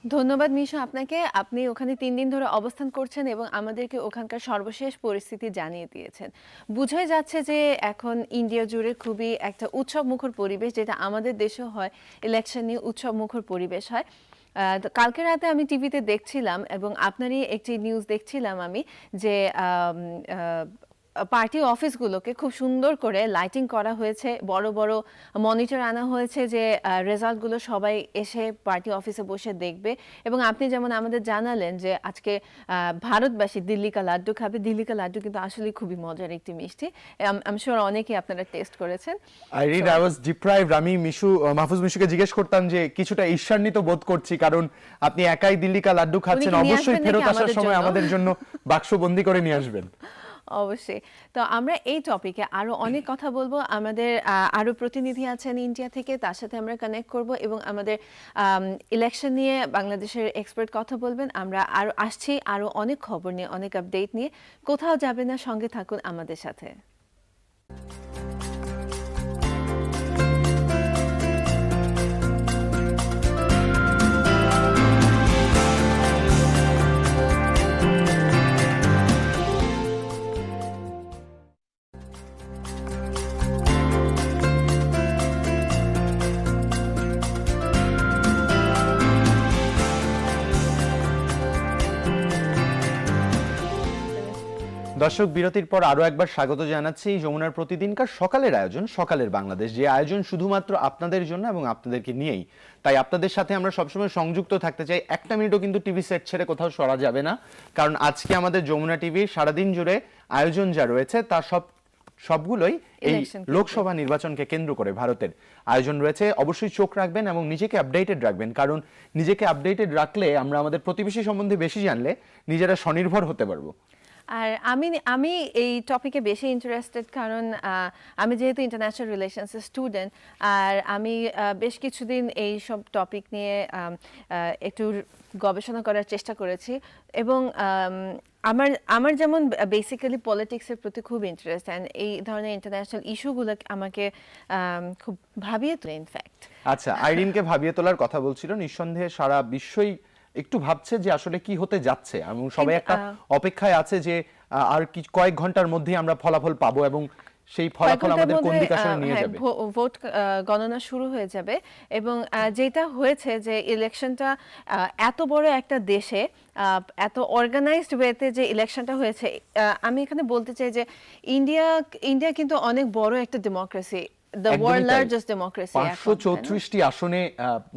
ধন্যবাদ মিশা আপনাকে। আপনি ওখানে 3 দিন ধরে অবস্থান করছেন এবং আমাদেরকে ওখানকার সর্বশেষ পরিস্থিতি জানিয়ে দিয়েছেন। বোঝাই যাচ্ছে যে এখন ইন্ডিয়া জুড়ে খুবই একটা উৎসব মুখর পরিবেশ, যেটা আমাদের দেশেও হয়, ইলেকশন নিয়ে উৎসব মুখর পরিবেশ হয়। কালকে রাতে আমি টিভিতে দেখছিলাম এবং আপনারই একটি নিউজ দেখছিলাম আমি যে পার্টি অফিসগুলোকে খুব সুন্দর করে লাইটিং করা হয়েছে, বড় বড় মনিটর আনা হয়েছে যে রেজাল্টগুলো সবাই এসে পার্টি অফিসে বসে দেখবে। এবং আপনি যেমন আমাদের জানালেন যে আজকে ভারতবাসী দিল্লি কা লাড্ডু খাবে। দিল্লি কা লাড্ডু কিন্তু আসলে খুবই মজার একটি মিষ্টি, আই এম শিওর অনেকেই আপনারা টেস্ট করেছেন।
Irene, I was deprived. আমি মাহফুজ মিশুকে জিজ্ঞেস করতাম যে কিছুটা ঈর্ষান্বিত বোধ করছি, কারণ আপনি একাই দিল্লি কা লাড্ডু খাচ্ছেন, অবশ্যই ফেরত আসার সময় আমাদের জন্য বাক্সবন্দি করে নিয়ে আসবেন।
অবশ্যই। তো আমরা এই টপিকে আরো অনেক কথা বলবো। আমাদের আরো প্রতিনিধি আছেন ইন্ডিয়া থেকে, তার সাথে আমরা কানেক্ট করব এবং আমাদের ইলেকশন নিয়ে বাংলাদেশের এক্সপার্ট কথা বলবেন। আমরা আরো আসছি আরো অনেক খবর নিয়ে, অনেক আপডেট নিয়ে। কোথাও যাবেন না, সঙ্গে থাকুন আমাদের সাথে।
দর্শক, বিরতির পর আরো একবার স্বাগত জানাচ্ছি যমুনার প্রতিদিনকার সকালের আয়োজন সকালের বাংলাদেশ, যে আয়োজন শুধুমাত্র আপনাদের জন্য এবং আপনাদেরকে নিয়েই। তাই আপনাদের সাথে আমরা সবসময় সংযুক্ত থাকতে চাই। একটা মিনিটও কিন্তু টিভি সেট ছেড়ে কোথাও সরা যাবে না, কারণ আজকে আমাদের যমুনা টিভির সারাদিন জুড়ে আয়োজন যা রয়েছে তা সবগুলোই এই লোকসভা নির্বাচনকে কেন্দ্র করে ভারতের আয়োজন রয়েছে। অবশ্যই চোখ রাখবেন এবং নিজেকে আপডেটেড রাখবেন, কারণ নিজেকে আপডেটেড রাখলে আমরা আমাদের প্রতিবেশী সম্বন্ধে বেশি জানলে নিজেরা স্বনির্ভর হতে পারবো।
আর আমি এই টপিকে বেশি ইন্টারেস্টেড, কারণ আমি যেহেতু ইন্টারন্যাশনাল রিলেশনসের স্টুডেন্ট, আর আমি বেশ কিছুদিন এই সব টপিক নিয়ে একটু গবেষণা করার চেষ্টা করেছি, এবং আমার যেমন বেসিক্যালি পলিটিক্সের প্রতি খুব ইন্টারেস্ট, অ্যান্ড এই ধরনের ইন্টারন্যাশনাল ইস্যুগুলো আমাকে খুব ভাবিয়ে তোলে ইনফ্যাক্ট।
আচ্ছা, আইরিনকে ভাবিয়ে তোলার কথা বলছিল, নিঃসন্দেহে সারা বিশ্বই একটু ভাবছে যে আসলে কি হতে যাচ্ছে, এবং সবাই একটা অপেক্ষায় আছে যে আর কয়েক ঘন্টার মধ্যেই আমরা ফলাফল পাবো, এবং সেই ফলাফল আমাদের কোন দিকে আসলে নিয়ে যাবে।
ভোট গণনা শুরু হয়ে যাবে, এবং যেটা হয়েছে যে ইলেকশনটা এত বড় একটা দেশে এত অর্গানাইজড ওয়েতে যে ইলেকশনটা হয়েছে, আমি এখানে বলতে চাই যে ইন্ডিয়া কিন্তু অনেক বড় একটা democracy, the world largest democracy.
534টি আসনে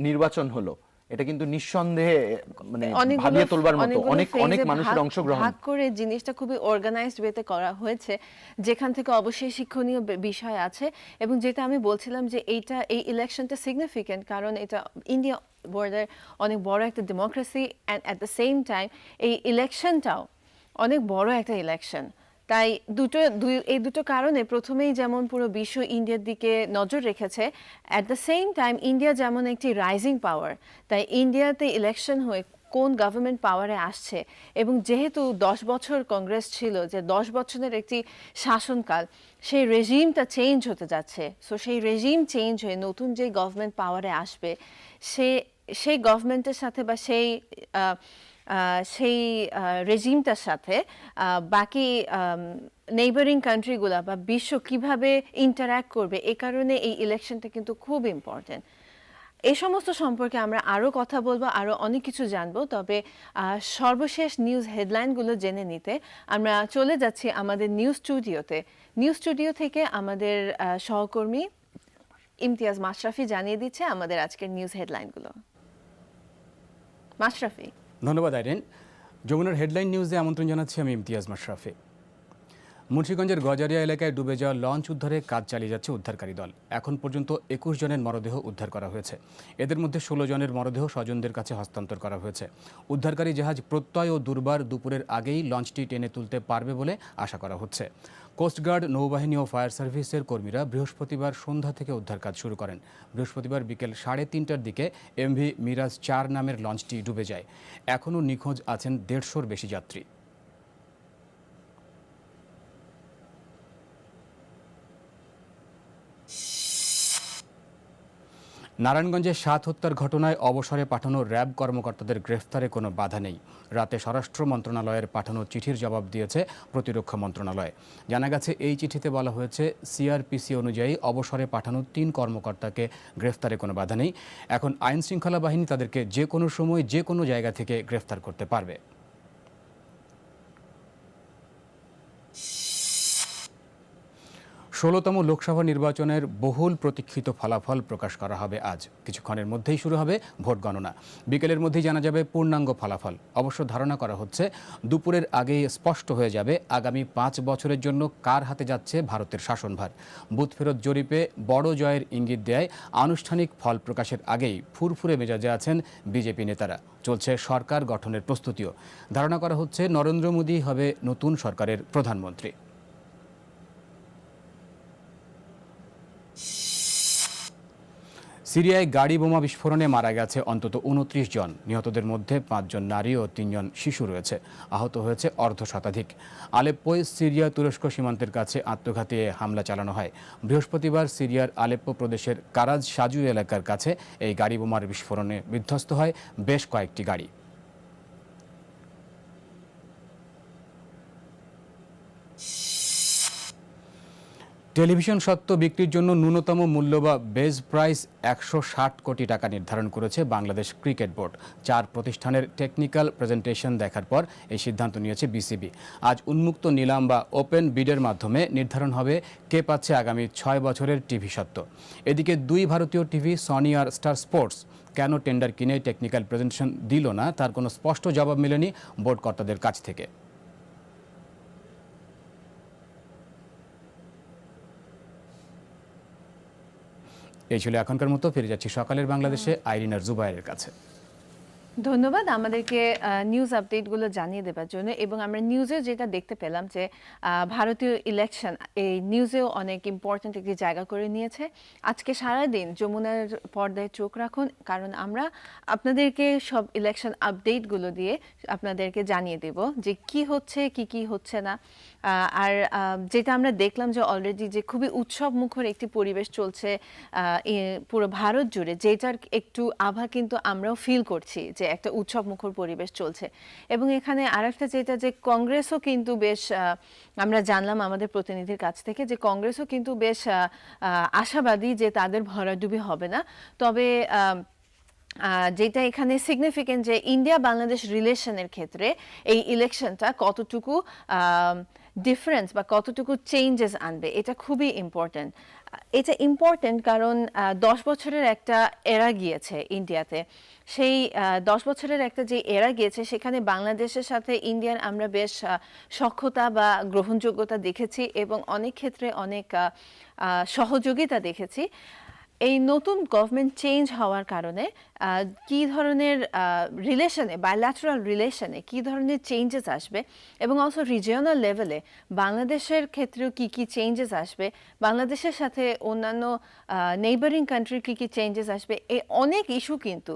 নির্বাচন হলো, এটা কিন্তু নিঃসন্দেহে মানে ভাবিয়ে তোলবার মতো। অনেক মানুষের অংশগ্রহণ,
ভাগ করে জিনিসটা খুবই অর্গানাইজড ওয়েতে করা হয়েছে, যেখান থেকে অবশ্যই শিক্ষণীয় বিষয় আছে। এবং যেটা আমি বলছিলাম যে এই ইলেকশনটা সিগনিফিক্যান্ট, কারণ এটা ইন্ডিয়া বর্ডার অনেক বড় একটা democracy, and at the same time এই ইলেকশনটাও অনেক বড় একটা ইলেকশন। তাই এই দুটো কারণে প্রথমেই যেমন পুরো বিশ্ব ইন্ডিয়ার দিকে নজর রেখেছে, at the same time India যেমন একটি রাইজিং পাওয়ার, তাই ইন্ডিয়াতে ইলেকশন হয়ে কোন গভর্নমেন্ট পাওয়ারে আসছে, এবং যেহেতু 10 বছর কংগ্রেস ছিল, যে 10 বছরের একটি শাসনকাল, সেই রেজিমটা চেঞ্জ হতে যাচ্ছে। সো সেই রেজিম চেঞ্জ হয়ে নতুন যে গভর্নমেন্ট পাওয়ারে আসবে, সেই গভর্নমেন্টের সাথে বা সেই রেজিমটার সাথে বাকি নেইবারিং কান্ট্রিগুলো বা বিশ্ব কিভাবে ইন্টারঅ্যাক্ট করবে, এ কারণে এই ইলেকশনটা কিন্তু খুব ইম্পর্টেন্ট। এই সমস্ত সম্পর্কে আমরা আরও কথা বলবো, আরও অনেক কিছু জানবো, তবে সর্বশেষ নিউজ হেডলাইনগুলো জেনে নিতে আমরা চলে যাচ্ছি আমাদের নিউজ স্টুডিও থেকে আমাদের সহকর্মী ইমতিয়াজ মাশরাফি জানিয়ে দিচ্ছে আমাদের আজকের নিউজ হেডলাইনগুলো। মাশরাফি।
ধন্যবাদ আইরিন। যমুনার হেডলাইন নিউজে আমন্ত্রণ জানাচ্ছি আমি ইমতিয়াজ মাশরাফি। মুন্সিগঞ্জের গজারিয়া এলাকায় ডুবে যাওয়া লঞ্চ উদ্ধারে কাজ চালিয়ে যাচ্ছে উদ্ধারকারী দল। এখন পর্যন্ত 21 জনের মরদেহ উদ্ধার করা হয়েছে। এদের মধ্যে 16 জনের মরদেহ স্বজনদের কাছে হস্তান্তর করা হয়েছে। উদ্ধারকারী জাহাজ প্রত্যয় ও দুর্বার দুপুরের আগেই লঞ্চটি টেনে তুলতে পারবে বলে আশা করা হচ্ছে। কোস্টগার্ড, নৌবাহিনী ও ফায়ার সার্ভিসের কর্মীরা বৃহস্পতিবার সন্ধ্যা থেকে উদ্ধার কাজ শুরু করেন। বৃহস্পতিবার বিকেল 3:30টার দিকে এমভি মিরাজ 4 নামের লঞ্চটি ডুবে যায়। এখনও নিখোঁজ আছেন 150-র বেশি যাত্রী। নারায়ণগঞ্জে 7 হত্যার ঘটনায় অবসরে পাঠানো র্যাব কর্মকর্তাদের গ্রেফতারে কোনো বাধা নেই। রাতে স্বরাষ্ট্র মন্ত্রণালয়ের পাঠানো চিঠির জবাব দিয়েছে প্রতিরক্ষা মন্ত্রণালয়। জানা গেছে, এই চিঠিতে বলা হয়েছে সিআরপিসি অনুযায়ী অবসরে পাঠানো 3 কর্মকর্তাকে গ্রেফতারে কোনো বাধা নেই। এখন আইন শৃঙ্খলা বাহিনী তাদেরকে যে কোনো সময় যে কোনো জায়গা থেকে গ্রেফতার করতে পারবে। 16তম লোকসভা নির্বাচনের বহুল প্রতীক্ষিত ফলাফল প্রকাশ করা হবে আজ। কিছুক্ষণের মধ্যেই শুরু হবে ভোট গণনা। বিকেলের মধ্যেই জানা যাবে পূর্ণাঙ্গ ফলাফল। অবশ্য ধারণা করা হচ্ছে দুপুরের আগেই স্পষ্ট হয়ে যাবে আগামী 5 বছরের জন্য কার হাতে যাচ্ছে ভারতের শাসনভার। বুথ ফেরত জরিপে বড় জয়ের ইঙ্গিত দেয় আনুষ্ঠানিক ফল প্রকাশের আগেই ফুরফুরে মেজাজে আছেন বিজেপি নেতারা। চলছে সরকার গঠনের প্রস্তুতিও। ধারণা করা হচ্ছে নরেন্দ্র মোদী হবে নতুন সরকারের প্রধানমন্ত্রী। সিরিয়ায় গাড়ি বোমা বিস্ফোরণে মারা গেছে অন্তত 29 জন। নিহতদের মধ্যে 5 জন নারী ও 3 জন শিশু রয়েছে। আহত হয়েছে অর্ধশতাধিক। আলেপ্পোয় সিরিয়া তুরস্ক সীমান্তের কাছে আত্মঘাতী হামলা চালানো হয়। বৃহস্পতিবার সিরিয়ার আলেপ্পো প্রদেশের কারাজ সাজু এলাকার কাছে এই গাড়ি বোমার বিস্ফোরণে বিধ্বস্ত হয় বেশ কয়েকটি গাড়ি। টেলিভিশন স্বত্ব বিক্রির জন্য ন্যূনতম মূল্য বা বেজ প্রাইস 160 কোটি টাকা নির্ধারণ করেছে বাংলাদেশ ক্রিকেট বোর্ড। 4 প্রতিষ্ঠানের টেকনিক্যাল প্রেজেন্টেশন দেখার পর এই সিদ্ধান্ত নিয়েছে বিসিবি। আজ উন্মুক্ত নিলাম বা ওপেন বিডের মাধ্যমে নির্ধারণ হবে কে পাচ্ছে আগামী 6 বছরের টিভি স্বত্ব। এদিকে 2 ভারতীয় টিভি সনি আর স্টার স্পোর্টস কেন টেন্ডার কিনে টেকনিক্যাল প্রেজেন্টেশন দিল না তার কোনো স্পষ্ট জবাব মেলেনি বোর্ড কর্তাদের কাছ থেকে। এই ছিল এখনকার মতো। ফিরে যাচ্ছি সকালের বাংলাদেশে আইরিন আর জুবাইরের কাছে।
ধন্যবাদ আমাদেরকে নিউজ আপডেটগুলো জানিয়ে দেওয়ার জন্য। এবং আমরা নিউজে যেটা দেখতে পেলাম যে ভারতীয় ইলেকশন এই নিউজেও অনেক ইম্পর্ট্যান্ট একটি জায়গা করে নিয়েছে। আজকে সারাদিন যমুনার পর্দায় চোখ রাখুন, কারণ আমরা আপনাদেরকে সব ইলেকশন আপডেটগুলো দিয়ে আপনাদেরকে জানিয়ে দেব যে কি হচ্ছে কি হচ্ছে না। আর যেটা আমরা দেখলাম যে অলরেডি যে খুবই উৎসব মুখর একটি পরিবেশ চলছে পুরো ভারত জুড়ে, যেটার একটু আভা কিন্তু আমরাও ফিল করছি যে একটা উৎসব মুখর পরিবেশ চলছে। এবং এখানে আরেকটা যেটা যে কংগ্রেসও কিন্তু বেশ আমরা জানলাম আমাদের প্রতিনিধির কাছ থেকে যে কংগ্রেসও কিন্তু বেশ আশাবাদী যে তাদের ভরাডুবি হবে না। তবে যেটা এখানে সিগনিফিকেন্ট যে ইন্ডিয়া বাংলাদেশ রিলেশনের ক্ষেত্রে এই ইলেকশনটা কতটুকু ডিফারেন্স বা কতটুকু চেঞ্জেস আনবে, এটা খুবই ইম্পর্ট্যান্ট। এটা ইম্পর্ট্যান্ট কারণ 10 বছরের একটা এরা গিয়েছে ইন্ডিয়াতে। সেই 10 বছরের একটা যে এরা গিয়েছে সেখানে বাংলাদেশের সাথে ইন্ডিয়ার আমরা বেশ সখ্যতা বা গ্রহণযোগ্যতা দেখেছি এবং অনেক ক্ষেত্রে অনেক সহযোগিতা দেখেছি। এই নতুন গভর্নমেন্ট চেঞ্জ হওয়ার কারণে কি ধরনের রিলেশনে বায়োল্যাটারাল রিলেশনে কি ধরনের চেঞ্জেস আসবে এবং অলসো রিজিওনাল লেভেলে বাংলাদেশের ক্ষেত্রেও কি চেঞ্জেস আসবে, বাংলাদেশের সাথে অন্যান্য নেইবারিং কান্ট্রির কি চেঞ্জেস আসবে, এই অনেক ইস্যু কিন্তু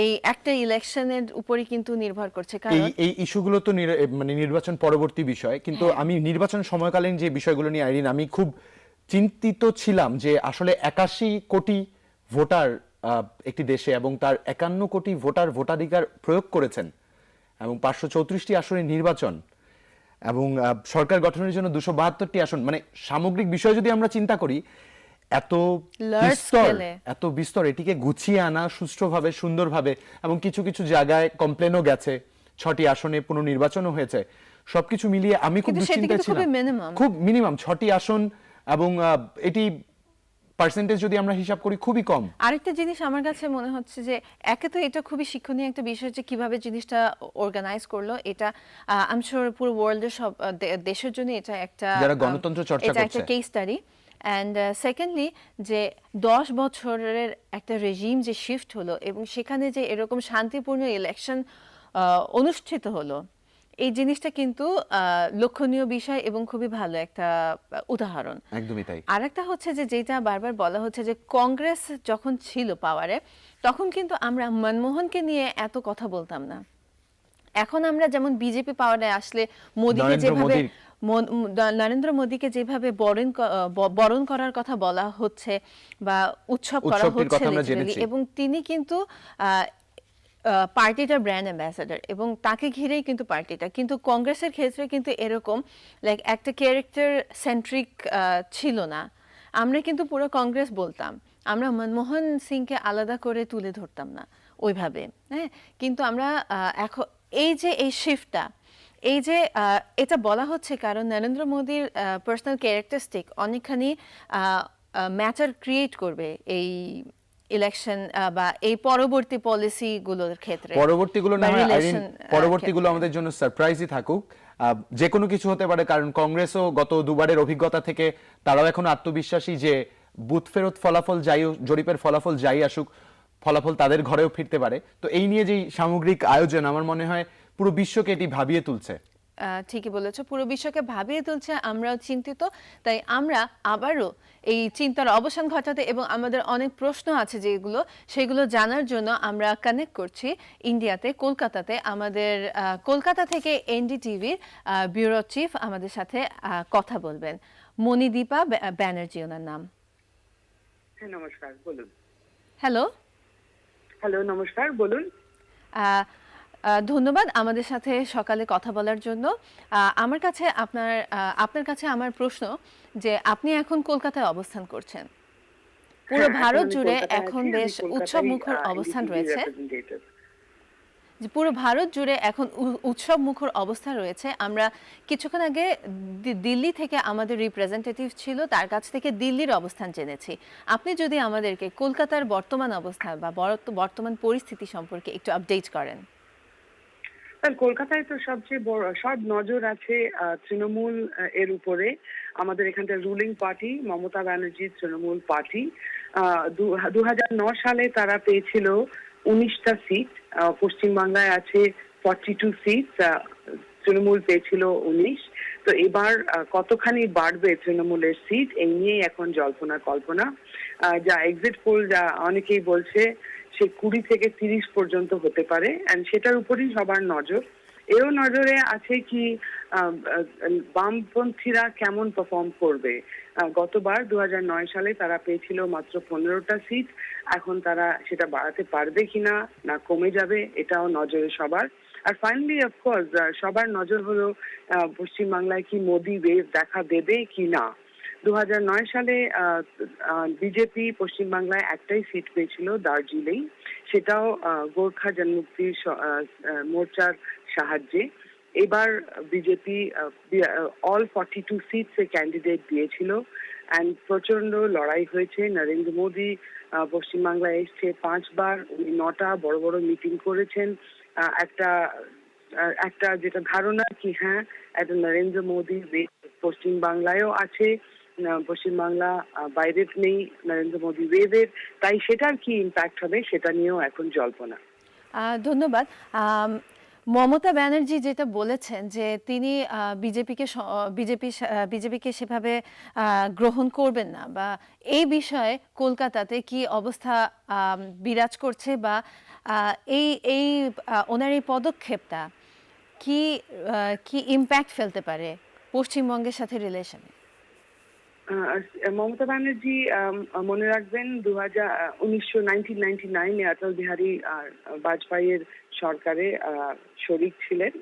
এই একটা ইলেকশনের উপরই কিন্তু নির্ভর করছে। কারণ
এই ইস্যুগুলো তো মানে নির্বাচন পরবর্তী বিষয়, কিন্তু আমি নির্বাচন সময়কালীন যে বিষয়গুলো নিয়ে আইরিন আমি খুব চিন্তিত ছিলাম যে আসলে 81 কোটি ভোটার একটি দেশে এবং তার 51 কোটি ভোটার ভোটাধিকার প্রয়োগ করেছেন এবং 534টি আসনে নির্বাচন এবং সরকার গঠনের জন্য 272টি আসন, মানে সামগ্রিক বিষয় যদি আমরা চিন্তা করি এত বিস্তর এটিকে গুছিয়ে আনা সুষ্ঠুভাবে সুন্দরভাবে এবং কিছু কিছু জায়গায় কমপ্লেনও গেছে, 6টি আসনে পুনর্নির্বাচনও হয়েছে, সবকিছু মিলিয়ে আমি খুব দুশ্চিন্তায় ছিলাম। খুব মিনিমাম 6টি আসন এবং এটি পার্সেন্টেজ যদি আমরা হিসাব করি খুবই কম।
আরেকটা জিনিস আমার কাছে মনে হচ্ছে যে একে তো এটা খুবই শিক্ষণীয় একটা বিষয় যে কিভাবে জিনিসটা অর্গানাইজ করলো। এটা আই এম শিওর পুরো ওয়ার্ল্ডের সব দেশের জন্য এটা একটা
যারা গণতন্ত্র চর্চা করছে
এটা একটা কেস স্টাডি। অ্যান্ড সেকেন্ডলি যে 10 বছরের একটা রেজিম যে শিফট হলো এবং সেখানে যে এরকম শান্তিপূর্ণ ইলেকশন অনুষ্ঠিত হলো, এই জিনিসটা কিন্তু লক্ষণীয় বিষয় এবং খুবই ভালো একটা উদাহরণ।
একদমই তাই।
আরেকটা হচ্ছে যে যেটা বারবার বলা হচ্ছে যে কংগ্রেস যখন ছিল পাওয়ারে তখন কিন্তু আমরা মনমোহনকে নিয়ে এত কথা বলতাম না। এখন আমরা যেমন বিজেপি পাওয়ারে আসলে মোদিকে যেভাবে নরেন্দ্র মোদিকে যেভাবে বরণ করার কথা বলা হচ্ছে বা উৎসব করা হচ্ছে এবং তিনি কিন্তু পার্টিটার ব্র্যান্ড অ্যাম্বাসেডর এবং তাকে ঘিরেই কিন্তু পার্টিটা। কিন্তু কংগ্রেসের ক্ষেত্রে কিন্তু এরকম লাইক একটা ক্যারেক্টার সেন্ট্রিক ছিল না। আমরা কিন্তু পুরো কংগ্রেস বলতাম, আমরা মনমোহন সিংকে আলাদা করে তুলে ধরতাম না ওইভাবে। হ্যাঁ, কিন্তু আমরা এখন এই যে এই শিফটটা, এই যে এটা বলা হচ্ছে কারণ নরেন্দ্র মোদীর পার্সোনাল ক্যারেক্টারিস্টিক অনেকখানি ম্যাটার ক্রিয়েট করবে এই ইলেকশন বা এই পরবর্তী পলিসিগুলোর ক্ষেত্রে।
পরবর্তীগুলো আমাদের জন্য সারপ্রাইজই থাকুক, যে কোনো কিছু হতে পারে, কারণ কংগ্রেসও গত দুবারের অভিজ্ঞতা থেকে তারাও এখন আত্মবিশ্বাসী যে বুথ ফেরত ফলাফল যাই, জরিপের ফলাফল যাই আসুক, ফলাফল তাদের ঘরেও ফিরতে পারে। তো এই নিয়ে যে সামগ্রিক আয়োজন আমার মনে হয় পুরো বিশ্বকে এটি ভাবিয়ে তুলছে।
ঠিকই বলেছো, পুরো বিশ্বকে ভাবিয়ে তুলছে, আমরাও চিন্তিত। তাই আমরা আবারও এই চিন্তার অবসান ঘটাতে এবং আমাদের অনেক প্রশ্ন আছে যেগুলো সেগুলো জানার জন্য আমরা কানেক্ট করছি ইন্ডিয়াতে, কলকাতাতে। আমাদের কলকাতা থেকে এনডিটিভির ব্যুরো চিফ আমাদের সাথে কথা বলবেন, মণিদীপা ব্যানার্জি ওনার নাম।
নমস্কার, বলুন।
হ্যালো
নমস্কার, বলুন।
ধন্যবাদ আমাদের সাথে সকালে কথা বলার জন্য। আপনার কাছে আমার প্রশ্ন যে আপনি এখন কলকাতায় অবস্থান করছেন। পুরো
হ্যাঁ, এখন
ভারত
আমি
জুড়ে
কলকাতায়
এখন
আছি। আমি
বেশ উৎসব
কলকাতায়
মুখর অবস্থান
NDTV
রয়েছে।
representative।
যে পুরো ভারত জুড়ে এখন উৎসব মুখর অবস্থা রয়েছে। আমরা কিছুক্ষণ আগে দিল্লি থেকে আমাদের রিপ্রেজেন্টেটিভ ছিল, তার কাছ থেকে দিল্লির অবস্থান জেনেছি। আপনি যদি আমাদেরকে কলকাতার বর্তমান অবস্থা বা বর্তমান পরিস্থিতি সম্পর্কে একটু আপডেট করেন।
কলকাতায় তো সবচেয়ে বড় সব নজর আছে তৃণমূল এর উপরে। আমাদের এখানটা রুলিং পার্টি মমতা ব্যানার্জির তৃণমূল পার্টি 2009 সালে তারা পেয়েছিল 19টা সিট। পশ্চিমবাংলায় আছে 42 সিট, তৃণমূল পেয়েছিল 19। তো এবার কতখানি বাড়বে তৃণমূলের সিট, এই নিয়েই এখন জল্পনা কল্পনা। যা এক্সিট পোল যা অনেকেই বলছে সে 20 থেকে 30 পর্যন্ত হতে পারে, এন্ড সেটার উপরই সবার নজর। এও নজরে আছে কি বামপন্থীরা কেমন পারফর্ম করবে। গতবার 2009 সালে তারা পেয়েছিল মাত্র 15টা সিট, এখন তারা সেটা বাড়াতে পারবে কিনা না কমে যাবে, এটাও নজরে সবার। আর ফাইনালি অফকোর্স সবার নজর হলো পশ্চিমবাংলায় কি মোদি ওয়েভ দেখা দেবে কি না। 2009 সালে বিজেপি পশ্চিমবাংলায় একটাই সিট পেয়েছিল, দার্জিলিং, সেটাও গোর্খা জনমুক্তি মোর্চার সাহায্যে। এবার বিজেপি অল 42 সিটস এ ক্যান্ডিডেট দিয়েছিল, অ্যান্ড প্রচন্ড লড়াই হয়েছে। নরেন্দ্র মোদী পশ্চিমবাংলায় এসছে 5 বার, উনি 9টা বড় বড় মিটিং করেছেন। একটা যেটা ধারণা কি হ্যাঁ একটা নরেন্দ্র মোদী পশ্চিমবাংলায়ও আছে, পশ্চিমবাংলা বাইরে নেই নরেন্দ্র মোদী ওয়েভের, তাই সেটার কি ইম্প্যাক্ট হবে সেটা নিয়েও এখন জল্পনা।
ধন্যবাদ। মমতা ব্যানার্জি যেটা বলেছেন যে তিনি বিজেপিকে সেভাবে গ্রহণ করবেন না, বা এই বিষয়ে কলকাতাতে কি অবস্থা বিরাজ করছে, বা এই এই ওনার এই পদক্ষেপটা কি কি ইম্প্যাক্ট ফেলতে পারে পশ্চিমবঙ্গের সাথে রিলেশনে?
মমতা ব্যানার্জি মনে রাখবেন 1999 অটল বিহারী বাজপেয়ীর সরকারে শরিক ছিলেন,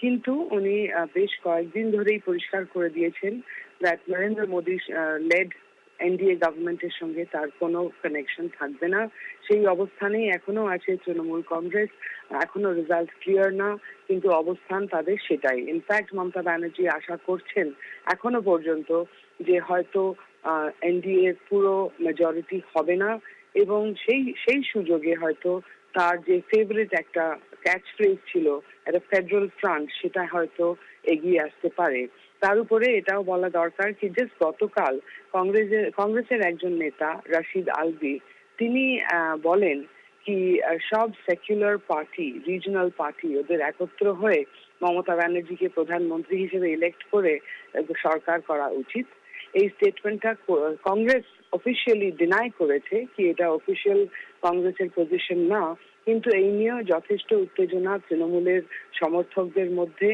কিন্তু উনি বেশ কয়েকদিন ধরেই পরিষ্কার করে দিয়েছেন that Narendra Modi led NDA গভর্নমেন্টের সঙ্গে তার কোনো কানেকশন থাকবে না। সেই অবস্থানেই এখনো আছে তৃণমূল কংগ্রেস। এখনো রেজাল্ট ক্লিয়ার না, কিন্তু অবস্থান তাদের সেটাই। ইনফ্যাক্ট মমতা ব্যানার্জি আশা করছেন এখনো পর্যন্ত যে হয়তো এনডিএ পুরো মেজরিটি হবে না, এবং সেই সুযোগে হয়তো তার যে ফেভারিট একটা ক্যাচ ফ্রেজ ছিল একটা ফেডারেল ফ্রন্ট, সেটা হয়তো এগিয়ে আসতে পারে। তার উপরে এটাও বলা দরকার কি জাস্ট গতকাল কংগ্রেসের একজন নেতা রাশিদ আলভি তিনি বলেন কি সব সেকুলার পার্টি, রিজনাল পার্টি ওদের একত্র হয়ে মমতা ব্যানার্জিকে প্রধানমন্ত্রী হিসেবে ইলেক্ট করে সরকার করা উচিত। এই স্টেটমেন্টটা কংগ্রেস অফিসিয়ালি ডিনাই করেছে কি এটা অফিসিয়াল কংগ্রেসের পজিশন না, কিন্তু এই নিয়েও যথেষ্ট উত্তেজনা তৃণমূলের সমর্থকদের মধ্যে।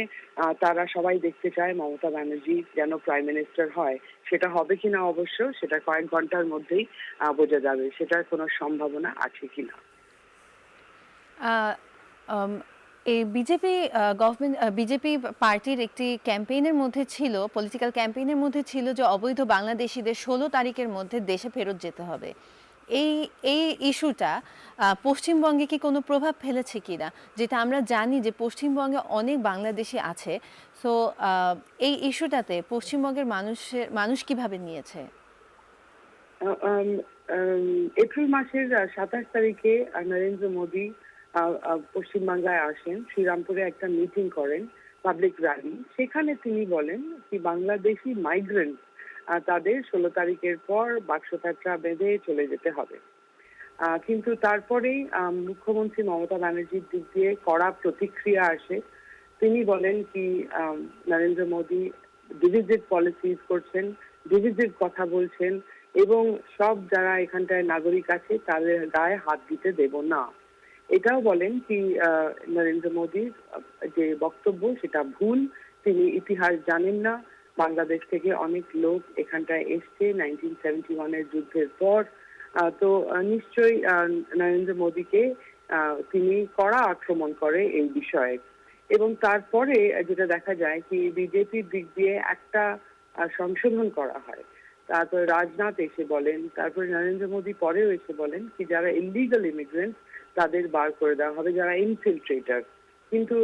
তারা সবাই দেখতে চায় মমতা ব্যানার্জি যেন প্রাইম মিনিস্টার হয়। সেটা হবে কিনা অবশ্য সেটা কয়েক ঘন্টার মধ্যেই বোঝা যাবে সেটার কোনো সম্ভাবনা আছে কিনা।
এই বিজেপি পার্টির একটি ক্যাম্পেইনের মধ্যে ছিল, পলিটিক্যাল ক্যাম্পেইনের মধ্যে ছিল যে অবৈধ বাংলাদেশিদের 16 তারিখের মধ্যে দেশে ফেরত যেতে হবে। এই ইস্যুটা পশ্চিমবঙ্গে কি কোনো প্রভাব ফেলেছে কিনা, যেটা আমরা জানি যে পশ্চিমবঙ্গে অনেক বাংলাদেশি আছে। সো এই ইস্যুটাতে পশ্চিমবঙ্গের মানুষ কিভাবে নিয়েছে?
এপ্রিল মাসের 27 তারিখে নরেন্দ্র মোদী পশ্চিমবাংলায় আসেন, শ্রীরামপুরে একটা মিটিং করেন, পাবলিক র্যালি। সেখানে তিনি বলেন কি বাংলাদেশি মাইগ্রেন্ট তাদের 16 তারিখের পর বাক্সপ্যাঁচা বেঁধে চলে যেতে হবে। কিন্তু তারপরেই মুখ্যমন্ত্রী মমতা ব্যানার্জির দিক দিয়ে কড়া প্রতিক্রিয়া আসে। তিনি বলেন কি নরেন্দ্র মোদী ডিভিজিভ পলিসি করছেন, ডিভিজিভ কথা বলছেন, এবং সব যারা এখানটায় নাগরিক আছে তাদের গায়ে হাত দিতে দেব না। এটাও বলেন কি নরেন্দ্র মোদীর যে বক্তব্য সেটা ভুল, তিনি ইতিহাস জানেন না। বাংলাদেশ থেকে অনেক লোক এখানটায় এসছে 1971-এর যুদ্ধের পর। তো নিশ্চয়ই নরেন্দ্র মোদীকে তিনি কড়া আক্রমণ করে এই বিষয়ে। এবং তারপরে যেটা দেখা যায় কি বিজেপির দিক দিয়ে একটা সংশোধন করা হয়। তারপরে রাজনাথ এসে বলেন, তারপরে নরেন্দ্র মোদী পরেও এসে বলেন কি যারা ইলিগাল ইমিগ্রেন্ট তাদের বার করে দেওয়া হবে, যারা ইনফিল্ট্রেটার। কিন্তু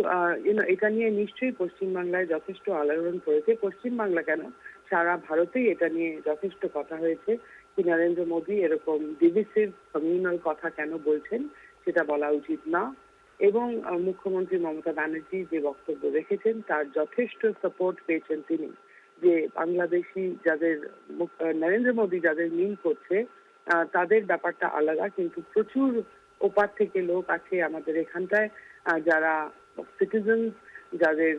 এটা নিয়ে নিশ্চয়ই পশ্চিমবাংলায় যথেষ্ট আলোড়ন পড়েছে। পশ্চিমবাংলা কেন, সারা ভারতেই এটা নিয়ে যথেষ্ট কথা হয়েছে কি নরেন্দ্র মোদী এরকম ডিভিসিভ কমিউনাল কথা কেন বলছেন, সেটা বলা উচিত না। এবং মুখ্যমন্ত্রী মমতা ব্যানার্জি যে বক্তব্য রেখেছেন তার যথেষ্ট সাপোর্ট পেয়েছেন তিনি, যে বাংলাদেশি যাদের নরেন্দ্র মোদী যাদের মিল করছে তাদের ব্যাপারটা আলাদা, কিন্তু প্রচুর ওপার থেকে লোক আছে আমাদের এখানটায় যারা সিটিজেন, যাদের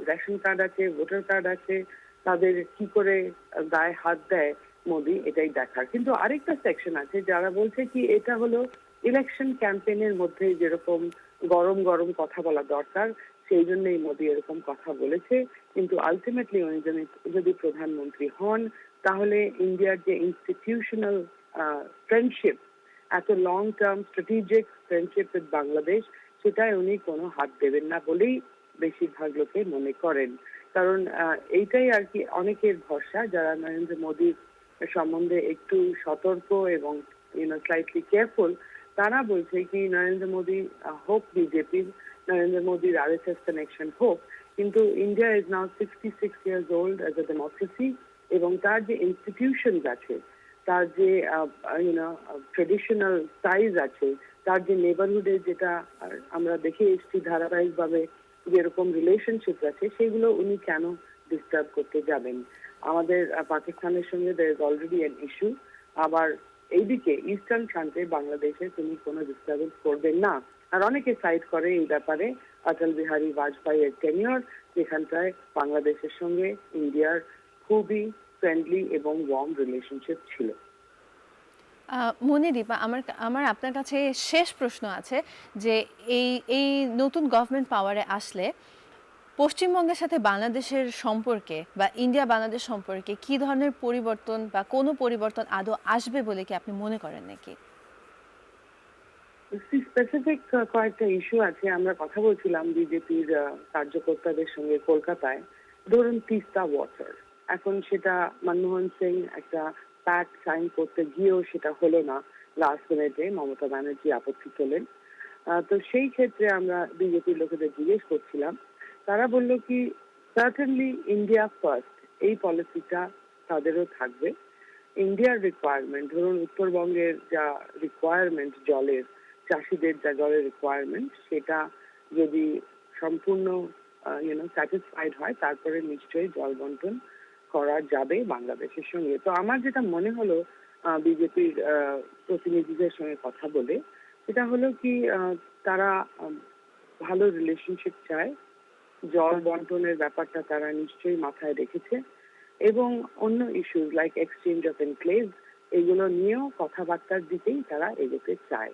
রেশন কার্ড আছে, ভোটার কার্ড আছে, তাদের কি করে গায়ে হাত দেয় মোদী, এটাই দেখার। কিন্তু আরেকটা সেকশন আছে যারা বলছে কি এটা হলো ইলেকশন ক্যাম্পেইনের মধ্যে যেরকম গরম গরম কথা বলা দরকার, সেই জন্যই মোদী এরকম কথা বলেছে। কিন্তু আলটিমেটলি উনি যদি প্রধানমন্ত্রী হন তাহলে ইন্ডিয়ার যে ইনস্টিটিউশনাল ফ্রেন্ডশিপ, এত long term strategic friendship with Bangladesh, সেটাই উনি কোনো হাত দেবেন না বলেই বেশিরভাগ লোকে মনে করেন। কারণ এইটাই আর কি অনেকের ভরসা যারা নরেন্দ্র মোদীর সম্বন্ধে একটু সতর্ক এবং স্লাইটলি কেয়ারফুল, তারা বলছে কি নরেন্দ্র মোদী হোক বিজেপির, নরেন্দ্র মোদীর RSS কানেকশন হোক, কিন্তু India is now 66 years old as a democracy, এবং তার যে ইনস্টিটিউশনস আছে, তার যে ট্রেডিশনাল টাইজ আছে, তার যে নেবারহুডে যেটা আমরা দেখে এসেছি ধারাবাহিকভাবে যেরকম রিলেশনশিপ আছে, সেগুলো উনি কেন ডিস্টার্ব করতে যাবেন? আমাদের পাকিস্তানের সঙ্গে there is already an issue, আবার এইদিকে ইস্টার্ন ফ্রন্টে বাংলাদেশে তিনি কোনো ডিস্টার্বেন্স করবেন না। আর অনেকে সাইড করে এই ব্যাপারে অটল বিহারী বাজপেয়ীর টেনিয়র, যেখানটায় বাংলাদেশের সঙ্গে ইন্ডিয়ার খুবই ফ্রেন্ডলি এবং ওয়ার্ম রিলেশনশিপ ছিল।
মনিদীপা, আমার আপনার কাছে শেষ প্রশ্ন আছে যে এই নতুন গভর্নমেন্ট পাওয়ারে আসলে পশ্চিমবঙ্গের সাথে বাংলাদেশের সম্পর্কে বা ইন্ডিয়া বাংলাদেশ সম্পর্কে কি ধরনের পরিবর্তন বা কোনো পরিবর্তন আদৌ আসবে বলে কি আপনি মনে করেন নাকি?
স্পেসিফিক কয়েকটা ইস্যু আছে। আমরা কথা বলছিলাম বিজেপির কার্যকর্তাদের সঙ্গে কলকাতায়, ধরুন তিস্তা ওয়াটার, এখন সেটা মনমোহন সিং একটা প্যাক্ট সাইন করতে গিয়েও সেটা হলো না, লাস্ট মিনিটে মমতা ব্যানার্জি আপত্তি তোলেন। তো সেই ক্ষেত্রে আমরা বিজেপির লোকেদের জিজ্ঞেস করছিলাম, তারা বললো কি সার্টেনলি ইন্ডিয়া ফার্স্ট, এই পলিসিটা তাদেরও থাকবে। ইন্ডিয়ার রিকোয়ারমেন্ট, ধরুন উত্তরবঙ্গের যা রিকোয়ারমেন্ট জলের, চাষিদের যা জলের রিকোয়ারমেন্ট, সেটা যদি সম্পূর্ণ স্যাটিসফাইড হয় তারপরে নিশ্চয়ই জল বন্টন করা যাবে বাংলাদেশের সঙ্গে। তো আমার যেটা মনে হলো বিজেপির প্রতিনিধিদের সঙ্গে কথা বলে, সেটা হলো কি তারা ভালো রিলেশনশিপ চায়, জল বন্টনের ব্যাপারটা তারা নিশ্চয়ই মাথায় রেখেছে, এবং অন্য issues like exchange of enclave, এগুলো নিয়েও কথাবার্তার দিকেই তারা এগোতে চায়।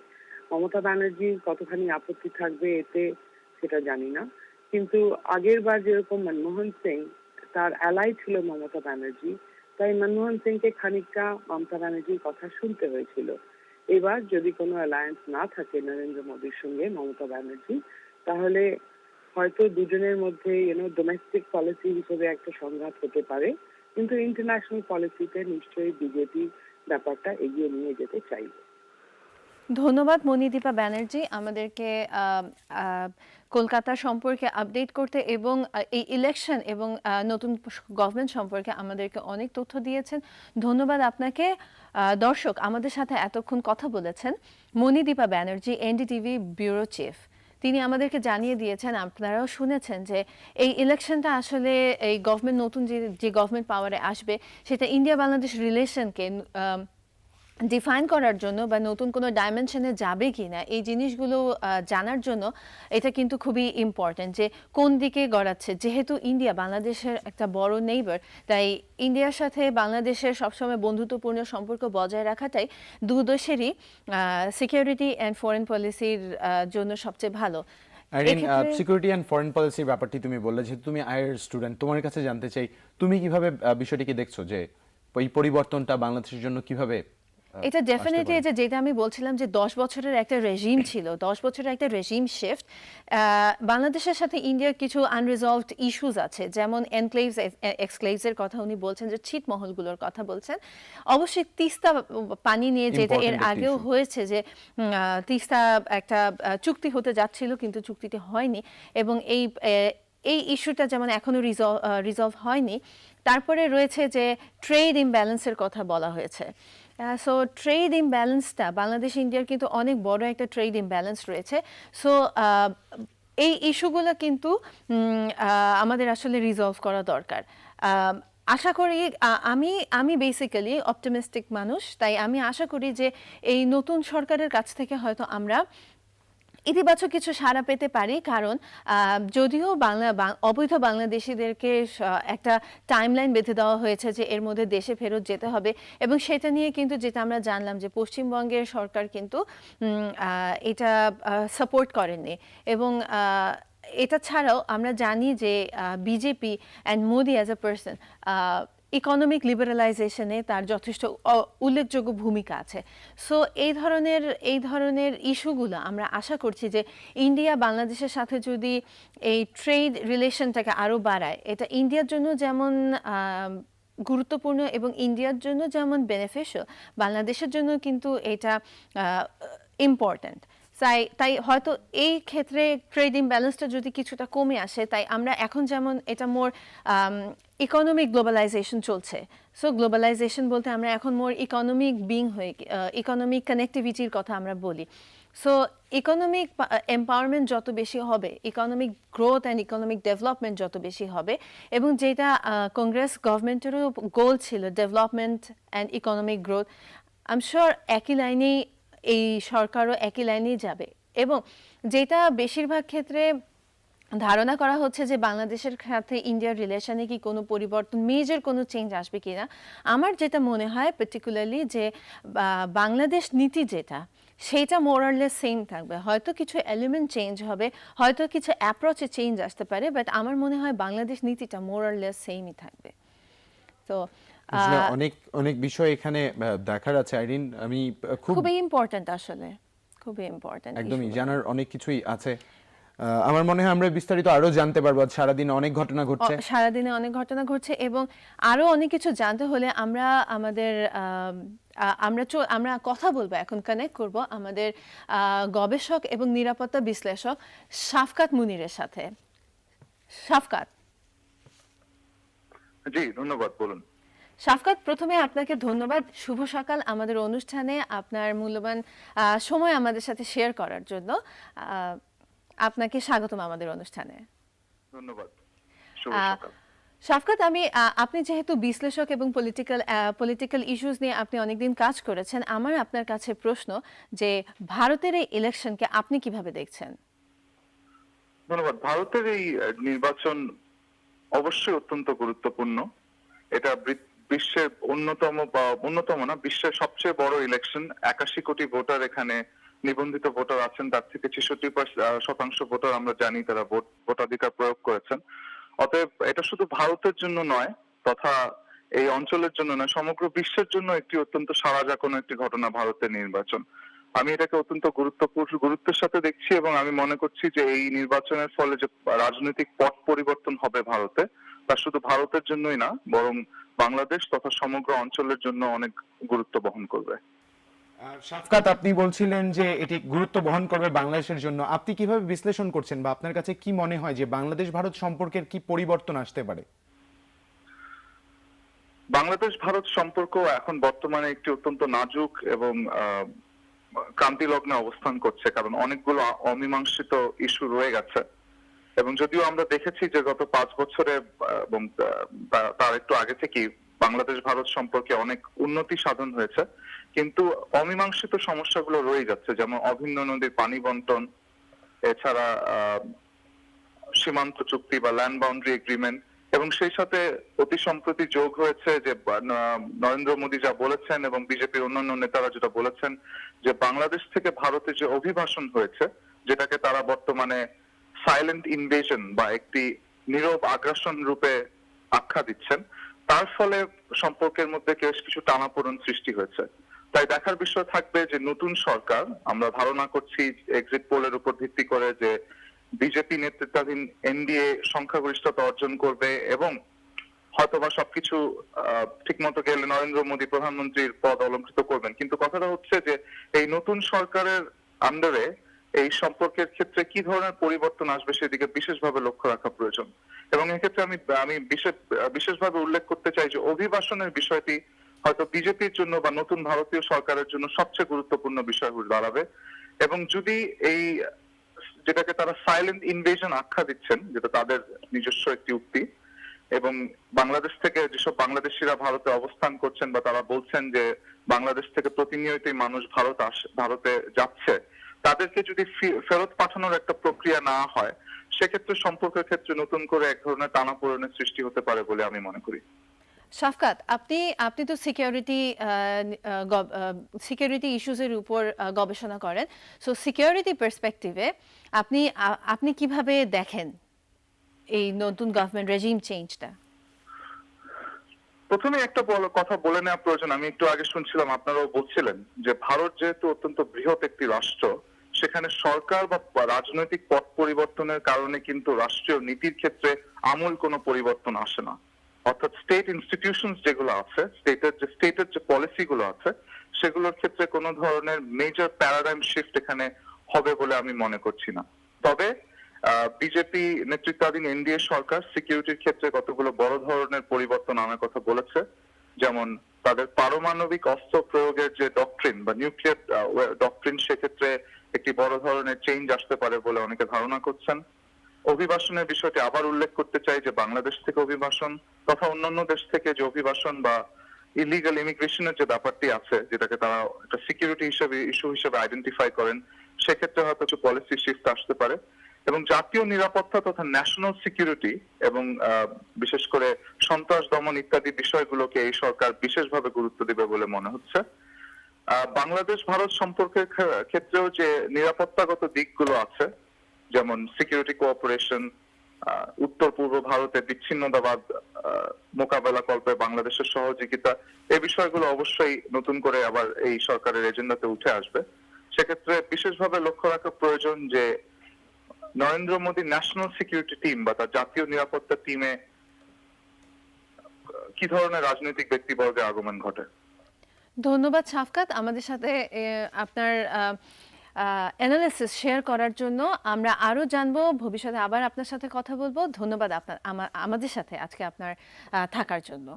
মমতা ব্যানার্জির কতখানি আপত্তি থাকবে এতে সেটা জানি না, কিন্তু আগের বার যেরকম মনমোহন সিং তার অ্যালাই ছিল মমতা ব্যানার্জি, তাই মনমোহন সিংকে খানিকটা মমতা ব্যানার্জির কথা শুনতে হয়েছিল। এবার যদি কোনো অ্যালায়েন্স না থাকে নরেন্দ্র মোদীর সঙ্গে মমতা ব্যানার্জি, তাহলে হয়তো দুজনের মধ্যে ডোমেস্টিক পলিসি হিসেবে একটা সংঘাত হতে পারে, কিন্তু ইন্টারন্যাশনাল পলিসিতে নিশ্চয়ই বিজেপি ব্যাপারটা এগিয়ে নিয়ে যেতে চাইবে।
ধন্যবাদ মনিদীপা ব্যানার্জি আমাদেরকে কলকাতা সম্পর্কে আপডেট করতে এবং এই ইলেকশন এবং নতুন গভর্নমেন্ট সম্পর্কে আমাদেরকে অনেক তথ্য দিয়েছেন। ধন্যবাদ আপনাকে। দর্শক, আমাদের সাথে এতক্ষণ কথা বলেছেন Manidipa Banerjee, NDTV bureau chief. তিনি আমাদেরকে জানিয়ে দিয়েছেন, আপনারাও শুনেছেন, যে এই ইলেকশনটা আসলে এই গভর্নমেন্ট নতুন যে গভর্নমেন্ট পাওয়ারে আসবে সেটা ইন্ডিয়া বাংলাদেশ রিলেশনকে ডিফাইন করার জন্য বা নতুন কোনো ডাইমেনশনে যাবে কি না, এই জিনিসগুলো জানার জন্য এটা কিন্তু খুবই ইম্পর্ট্যান্ট যে কোন দিকে গড়াচ্ছে। যেহেতু ইন্ডিয়া বাংলাদেশের একটা বড় নেইবার, তাই ইন্ডিয়ার সাথে বাংলাদেশের সবসময় বন্ধুত্বপূর্ণ সম্পর্ক বজায় রাখাটাই দুই দেশেরই সিকিউরিটি অ্যান্ড ফরেন পলিসির জন্য সবচেয়ে ভালো।
সিকিউরিটি অ্যান্ড ফরেন পলিসির ব্যাপারটি তুমি বললে, যেহেতু তুমি আইআর স্টুডেন্ট, তোমার কাছে জানতে চাই তুমি কিভাবে বিষয়টিকে দেখছো, যে এই পরিবর্তনটা বাংলাদেশের জন্য কিভাবে
এটা
আসতে
ডেফিনেটলি
পারে?
যেটা আমি বলছিলাম যে 10 বছরের একটা রেজিম ছিল, 10 বছরের একটা রেজিম শিফট। বাংলাদেশের সাথে ইন্ডিয়ার কিছু আনরিজলভড ইস্যুস আছে, যেমন এনক্লেভস এক্সক্লেভসের কথা উনি বলছেন, যে ছিটমহলগুলোর কথা বলছেন। অবশ্যই তিস্তা পানি নিয়ে যেটা এর
Important একটা
আগেও
issue।
হয়েছে, যে তিস্তা একটা চুক্তি হতে যাচ্ছিল কিন্তু চুক্তিটি হয়নি, এবং এই ইস্যুটা যেমন এখনো রিজলভ হয়নি। তারপরে রয়েছে যে ট্রেড ইমব্যালেন্সের কথা বলা হয়েছে। সো ট্রেড ইমব্যালেন্সটা বাংলাদেশ ইন্ডিয়ার কিন্তু অনেক বড় একটা ট্রেড ইমব্যালেন্স রয়েছে। সো এই ইস্যুগুলো কিন্তু আমাদের আসলে রিজলভ করা দরকার। আশা করি আমি বেসিক্যালি অপটিমিস্টিক মানুষ, তাই আমি আশা করি যে এই নতুন সরকারের কাছ থেকে হয়তো আমরা ইতিবাচক কিছু সাড়া পেতে পারি। কারণ যদিও অবৈধ বাংলাদেশিদেরকে একটা টাইমলাইন বেঁধে দেওয়া হয়েছে যে এর মধ্যে দেশে ফেরত যেতে হবে, এবং সেটা নিয়ে কিন্তু যেটা আমরা জানলাম যে পশ্চিমবঙ্গের সরকার কিন্তু এটা সাপোর্ট করেননি। এবং এটা ছাড়াও আমরা জানি যে BJP and Modi as a person economic লিবারালাইজেশনে তার যথেষ্ট উল্লেখযোগ্য ভূমিকা আছে। সো এই ধরনের ইস্যুগুলো আমরা আশা করছি যে ইন্ডিয়া বাংলাদেশের সাথে যদি এই ট্রেড রিলেশনটাকে আরও বাড়ায়, এটা ইন্ডিয়ার জন্য যেমন গুরুত্বপূর্ণ এবং ইন্ডিয়ার জন্য যেমন বেনিফিশিয়াল, বাংলাদেশের জন্য কিন্তু এটা ইম্পর্ট্যান্ট। তাই হয়তো এই ক্ষেত্রে ট্রেড ইমব্যালেন্সটা যদি কিছুটা কমে আসে, তাই আমরা এখন যেমন এটা মোর ইকোনমিক গ্লোবালাইজেশন চলছে। সো গ্লোবালাইজেশন বলতে আমরা এখন মোর ইকোনমিক বিং হয়ে ইকোনমিক কানেক্টিভিটির কথা আমরা বলি। সো ইকোনমিক এম্পাওয়ারমেন্ট যত বেশি হবে, economic growth and economic development যত বেশি হবে, এবং যেটা কংগ্রেস গভর্নমেন্টেরও গোল ছিল, development and economic growth, I am sure একই লাইনেই এই সরকারও একই লাইনেই যাবে। এবং যেটা বেশিরভাগ ক্ষেত্রে ধারণা করা হচ্ছে যে বাংলাদেশের সাথে ইন্ডিয়ার রিলেশনে কি কোনো পরিবর্তন, মেজর কোনো চেঞ্জ আসবে কিনা, আমার যেটা মনে হয় পার্টিকুলারলি যে বাংলাদেশ নীতি যেটা, সেইটা মোরারলেস সেম থাকবে। হয়তো কিছু এলিমেন্ট চেঞ্জ হবে, হয়তো কিছু অ্যাপ্রোচে চেঞ্জ আসতে পারে, বাট আমার মনে হয় বাংলাদেশ নীতিটা মোরারলেস সেমই থাকবে। তো
আসলে অনেক অনেক বিষয় এখানে দেখার আছে আইরিন। আমি
খুবই ইম্পর্ট্যান্ট, আসলে খুবই ইম্পর্ট্যান্ট,
একদমই জানার অনেক কিছুই আছে। আমার মনে হয় আমরা বিস্তারিত আরো জানতে পারবো। সারাদিন অনেক ঘটনা ঘটছে,
সারাদিনে অনেক ঘটনা ঘটছে, এবং আরো অনেক কিছু জানতে হলে আমরা আমাদের আমরা কথা বলবো, এখন কানেক্ট করব আমাদের গবেষক এবং নিরাপত্তা বিশ্লেষক শাফকাত মুনিরের সাথে। শাফকাত।
জি, ধন্যবাদ, বলুন।
শাফকাত, প্রথমে আপনাকে ধন্যবাদ, শুভ সকাল, আমাদের অনুষ্ঠানে আপনার মূল্যবান সময় আমাদের সাথে শেয়ার করার জন্য। আপনাকে স্বাগতম আমাদের অনুষ্ঠানে।
ধন্যবাদ, শুভ সকাল।
শাফকাত, আপনি যেহেতু বিশ্লেষক এবং পলিটিক্যাল ইস্যুস নিয়ে আপনি অনেকদিন কাজ করেছেন, আমার আপনার কাছে প্রশ্ন যে ভারতের এই ইলেকশনকে আপনি কিভাবে দেখছেন?
ধন্যবাদ। ভারতের এই নির্বাচন অবশ্যই অত্যন্ত গুরুত্বপূর্ণ। এটা বিশ্বের অন্যতম না, বিশ্বের সবচেয়ে বড় ইলেকশন। 81 কোটি ভোটার এখানে নিবন্ধিত ভোটার আছেন, তার থেকে 66% ভোটার আমরা জানি তারা ভোটাধিকার প্রয়োগ করেছেন। অতএব এটা শুধু ভারতের জন্য নয়, তথা এই অঞ্চলের জন্য নয়, সমগ্র বিশ্বের জন্য একটি অত্যন্ত সাড়া জাগানো একটি ঘটনা ভারতের নির্বাচন। আমি এটাকে অত্যন্ত গুরুত্বের সাথে দেখছি, এবং আমি মনে করছি যে এই নির্বাচনের ফলে যে রাজনৈতিক পট পরিবর্তন হবে ভারতে, তা শুধু ভারতের জন্যই না, বরং বাংলাদেশ তথা সমগ্র অঞ্চলের জন্য অনেক গুরুত্ব বহন করবে।
শাফকাত, আপনি বলছিলেন যে এটি গুরুত্ব বহন করবে বাংলাদেশের জন্য। আপনি কিভাবে বিশ্লেষণ করছেন, বা আপনার কাছে কি মনে হয় যে বাংলাদেশ ভারত সম্পর্কের কি পরিবর্তন আসতে পারে?
বাংলাদেশ ভারত সম্পর্ক এখন বর্তমানে একটি অত্যন্ত নাজুক এবং ক্রান্তিলগ্নে অবস্থান করছে, কারণ অনেকগুলো অমীমাংসিত ইস্যু রয়ে গেছে। এবং যদিও আমরা দেখেছি যে গত 5 বছরে এবং তার একটু আগে থেকেই বাংলাদেশ ভারত সম্পর্কে অনেক উন্নতি সাধন হয়েছে, কিন্তু অমীমাংসিত সমস্যাগুলো রয়ে যাচ্ছে, যেমন অভিন্ন নদীর পানি বন্টন, এছাড়া সীমান্ত চুক্তি বা ল্যান্ড বাউন্ডারি এগ্রিমেন্ট, এবং সেই সাথে অতি সম্প্রতি যোগ হয়েছে যে নরেন্দ্র মোদী যা বলেছেন এবং বিজেপির অন্যান্য নেতারা যেটা বলেছেন যে বাংলাদেশ থেকে ভারতে যে অভিবাসন হয়েছে, যেটাকে তারা বর্তমানে সাইলেন্ট ইনভেশন বা একটি নীরব আগ্রাসন রূপে আখ্যা দিচ্ছেন, তার ফলে সম্পর্কের মধ্যে বেশ কিছু টানাপোড়েন সৃষ্টি হয়েছে। তাই দেখার বিষয় থাকবে যে নতুন সরকার, আমরা ধারণা করছি এক্সিট পোলের উপর ভিত্তি করে যে বিজেপি নেতৃত্বাধীন এনডিএ সংখ্যাগরিষ্ঠতা অর্জন করবে এবং হয়তোবা সবকিছু ঠিকমতো গেলে নরেন্দ্র মোদী প্রধানমন্ত্রীর পদ অলঙ্কৃত করবেন। কিন্তু কথাটা হচ্ছে যে এই নতুন সরকারের আন্ডারে এই সম্পর্কের ক্ষেত্রে কি ধরনের পরিবর্তন আসবে সেদিকে বিশেষভাবে লক্ষ্য রাখা প্রয়োজন। এবং এক্ষেত্রে আমি বিশেষভাবে উল্লেখ করতে চাই যে অভিবাসনের বিষয়টি হয়তো বিজেপির জন্য বা নতুন ভারতীয় সরকারের জন্য সবচেয়ে গুরুত্বপূর্ণ বিষয় হয়ে দাঁড়াবে। এবং যদি এই যেটাকে তারা সাইলেন্ট ইনভেশন আখ্যা দিচ্ছেন, যেটা তাদের নিজস্ব একটি উক্তি, এবং বাংলাদেশ থেকে যেসব বাংলাদেশিরা ভারতে অবস্থান করছেন বা তারা বলছেন যে বাংলাদেশ থেকে প্রতিনিয়তই মানুষ ভারতে যাচ্ছে, তাদেরকে যদি ফেরত পাঠানোর একটা প্রক্রিয়া না হয়, সেক্ষেত্রে সম্পর্কের ক্ষেত্রে নতুন করে এক ধরনের টানাপোড়েনের সৃষ্টি হতে পারে বলে আমি মনে করি।
শাফকাত, আপনি তো সিকিউরিটি ইস্যুসের উপর গবেষণা করেন, সো সিকিউরিটি পার্সপেক্টিভে আপনি কিভাবে দেখেন এই নতুন গভর্নমেন্ট রেজিম চেঞ্জটা?
প্রথমে একটা কথা বলে নেওয়া প্রয়োজন। আমি একটু আগে শুনছিলাম আপনারাও বলছিলেন যে ভারত যেহেতু অত্যন্ত বৃহৎ একটি রাষ্ট্র, সেখানে সরকার বা রাজনৈতিক পথ পরিবর্তনের কারণে কিন্তু রাষ্ট্রীয় নীতির ক্ষেত্রে আমূল কোনো পরিবর্তন আসে না। অর্থাৎ স্টেট ইনস্টিটিউশনস যেগুলো আছে, স্টেটের যে পলিসি গুলো আছে, সেগুলোর ক্ষেত্রে কোনো ধরনের মেজর প্যারাডাইম শিফট এখানে হবে বলে আমি মনে করছি না। তবে বিজেপি নেতৃত্বাধীন এনডিএ সরকার সিকিউরিটির ক্ষেত্রে কতগুলো বড় ধরনের পরিবর্তন আনার কথা বলেছে, যেমন তাদের পারমাণবিক অস্ত্র প্রয়োগের যে ডক্ট্রিন বা নিউক্লিয়ার ডক্ট্রিন, সেক্ষেত্রে একটি বড় ধরনের চেঞ্জ আসতে পারে বলে অনেকে ধারণা করছেন। অভিবাসনের বিষয়টি আবার উল্লেখ করতে চাই যে বাংলাদেশ থেকে অভিবাসন তথা অন্যান্য দেশ থেকে যে অভিবাসন বা ইলিগাল ইমিগ্রেশনের যে ব্যাপারটি আছে, যেটাকে তারা একটা সিকিউরিটি ইস্যু হিসেবে আইডেন্টিফাই করেন, সেক্ষেত্রে হয়তো কিছু পলিসি শিফট আসতে পারে। এবং জাতীয় নিরাপত্তা তথা ন্যাশনাল সিকিউরিটি এবং বিশেষ করে সন্ত্রাস দমন ইত্যাদি বিষয়গুলোকে এই সরকার বিশেষভাবে গুরুত্ব দেবে বলে মনে হচ্ছে। বাংলাদেশ ভারত সম্পর্কের ক্ষেত্রেও যে নিরাপত্তাগত দিকগুলো আছে, যেমন সিকিউরিটি কোঅপারেশন, উত্তর পূর্ব ভারতে বিচ্ছিন্নতাবাদ মোকাবেলা কল্পে বাংলাদেশের সহযোগিতা, এই বিষয়গুলো অবশ্যই নতুন করে আবার এই সরকারের এজেন্ডাতে উঠে আসবে। সেক্ষেত্রে বিশেষভাবে লক্ষ্য রাখা প্রয়োজন যে Narendra Modi national security team বা তার জাতীয় নিরাপত্তা টিমে কি ধরনের রাজনৈতিক ব্যক্তিবর্গের আগমন ঘটে।
ধন্যবাদ শাফকাত, আমাদের সাথে আপনার অ্যানালিসিস শেয়ার করার জন্য। আমরা আরো জানবো, ভবিষ্যতে আবার আপনার সাথে কথা বলবো। ধন্যবাদ আমাদের সাথে আজকে আপনার থাকার জন্য।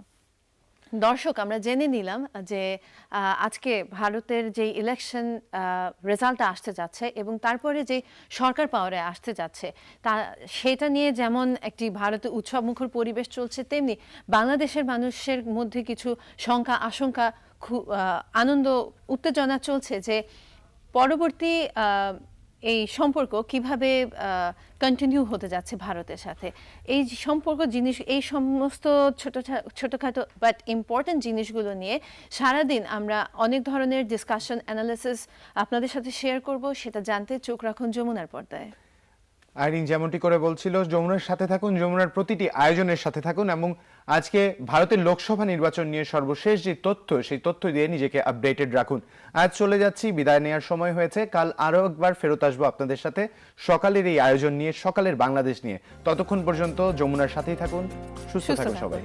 দর্শক, আমরা জেনে নিলাম যে আজকে ভারতের যে ইলেকশন রেজাল্টটা আসতে যাচ্ছে এবং তারপরে যে সরকার পাওয়ারে আসতে যাচ্ছে, সেটা নিয়ে যেমন একটি ভারতে উৎসবমুখর পরিবেশ চলছে, তেমনি বাংলাদেশের মানুষের মধ্যে কিছু শঙ্কা, আশঙ্কা, আনন্দ, উত্তেজনা চলছে যে পরবর্তী এই সম্পর্ক কিভাবে কন্টিনিউ হতে যাচ্ছে ভারতের সাথে। এই সম্পর্ক জিনিস, এই সমস্ত ছোটখাটো বাট ইম্পর্টেন্ট জিনিসগুলো নিয়ে সারাদিন আমরা অনেক ধরনের ডিসকাশন, অ্যানালিসিস আপনাদের সাথে শেয়ার করব। সেটা জানতে চোখ রাখুন যমুনার পর্দায়।
আইরিন যেমনটি করে বলছিল, যমুনার সাথে থাকুন, যমুনার প্রতিটি আয়োজনের সাথে থাকুন এবং আজকে ভারতের লোকসভা নির্বাচন নিয়ে সর্বশেষ যে তথ্য, সেই তথ্য দিয়ে নিজেকে আপডেটেড রাখুন। আজ চলে যাচ্ছি, বিদায় নেওয়ার সময় হয়েছে। কাল আরও একবার ফেরত আসবো আপনাদের সাথে সকালের এই আয়োজন নিয়ে, সকালের বাংলাদেশ নিয়ে। ততক্ষণ পর্যন্ত যমুনার সাথেই থাকুন, সুস্থ থাকুন সবাই।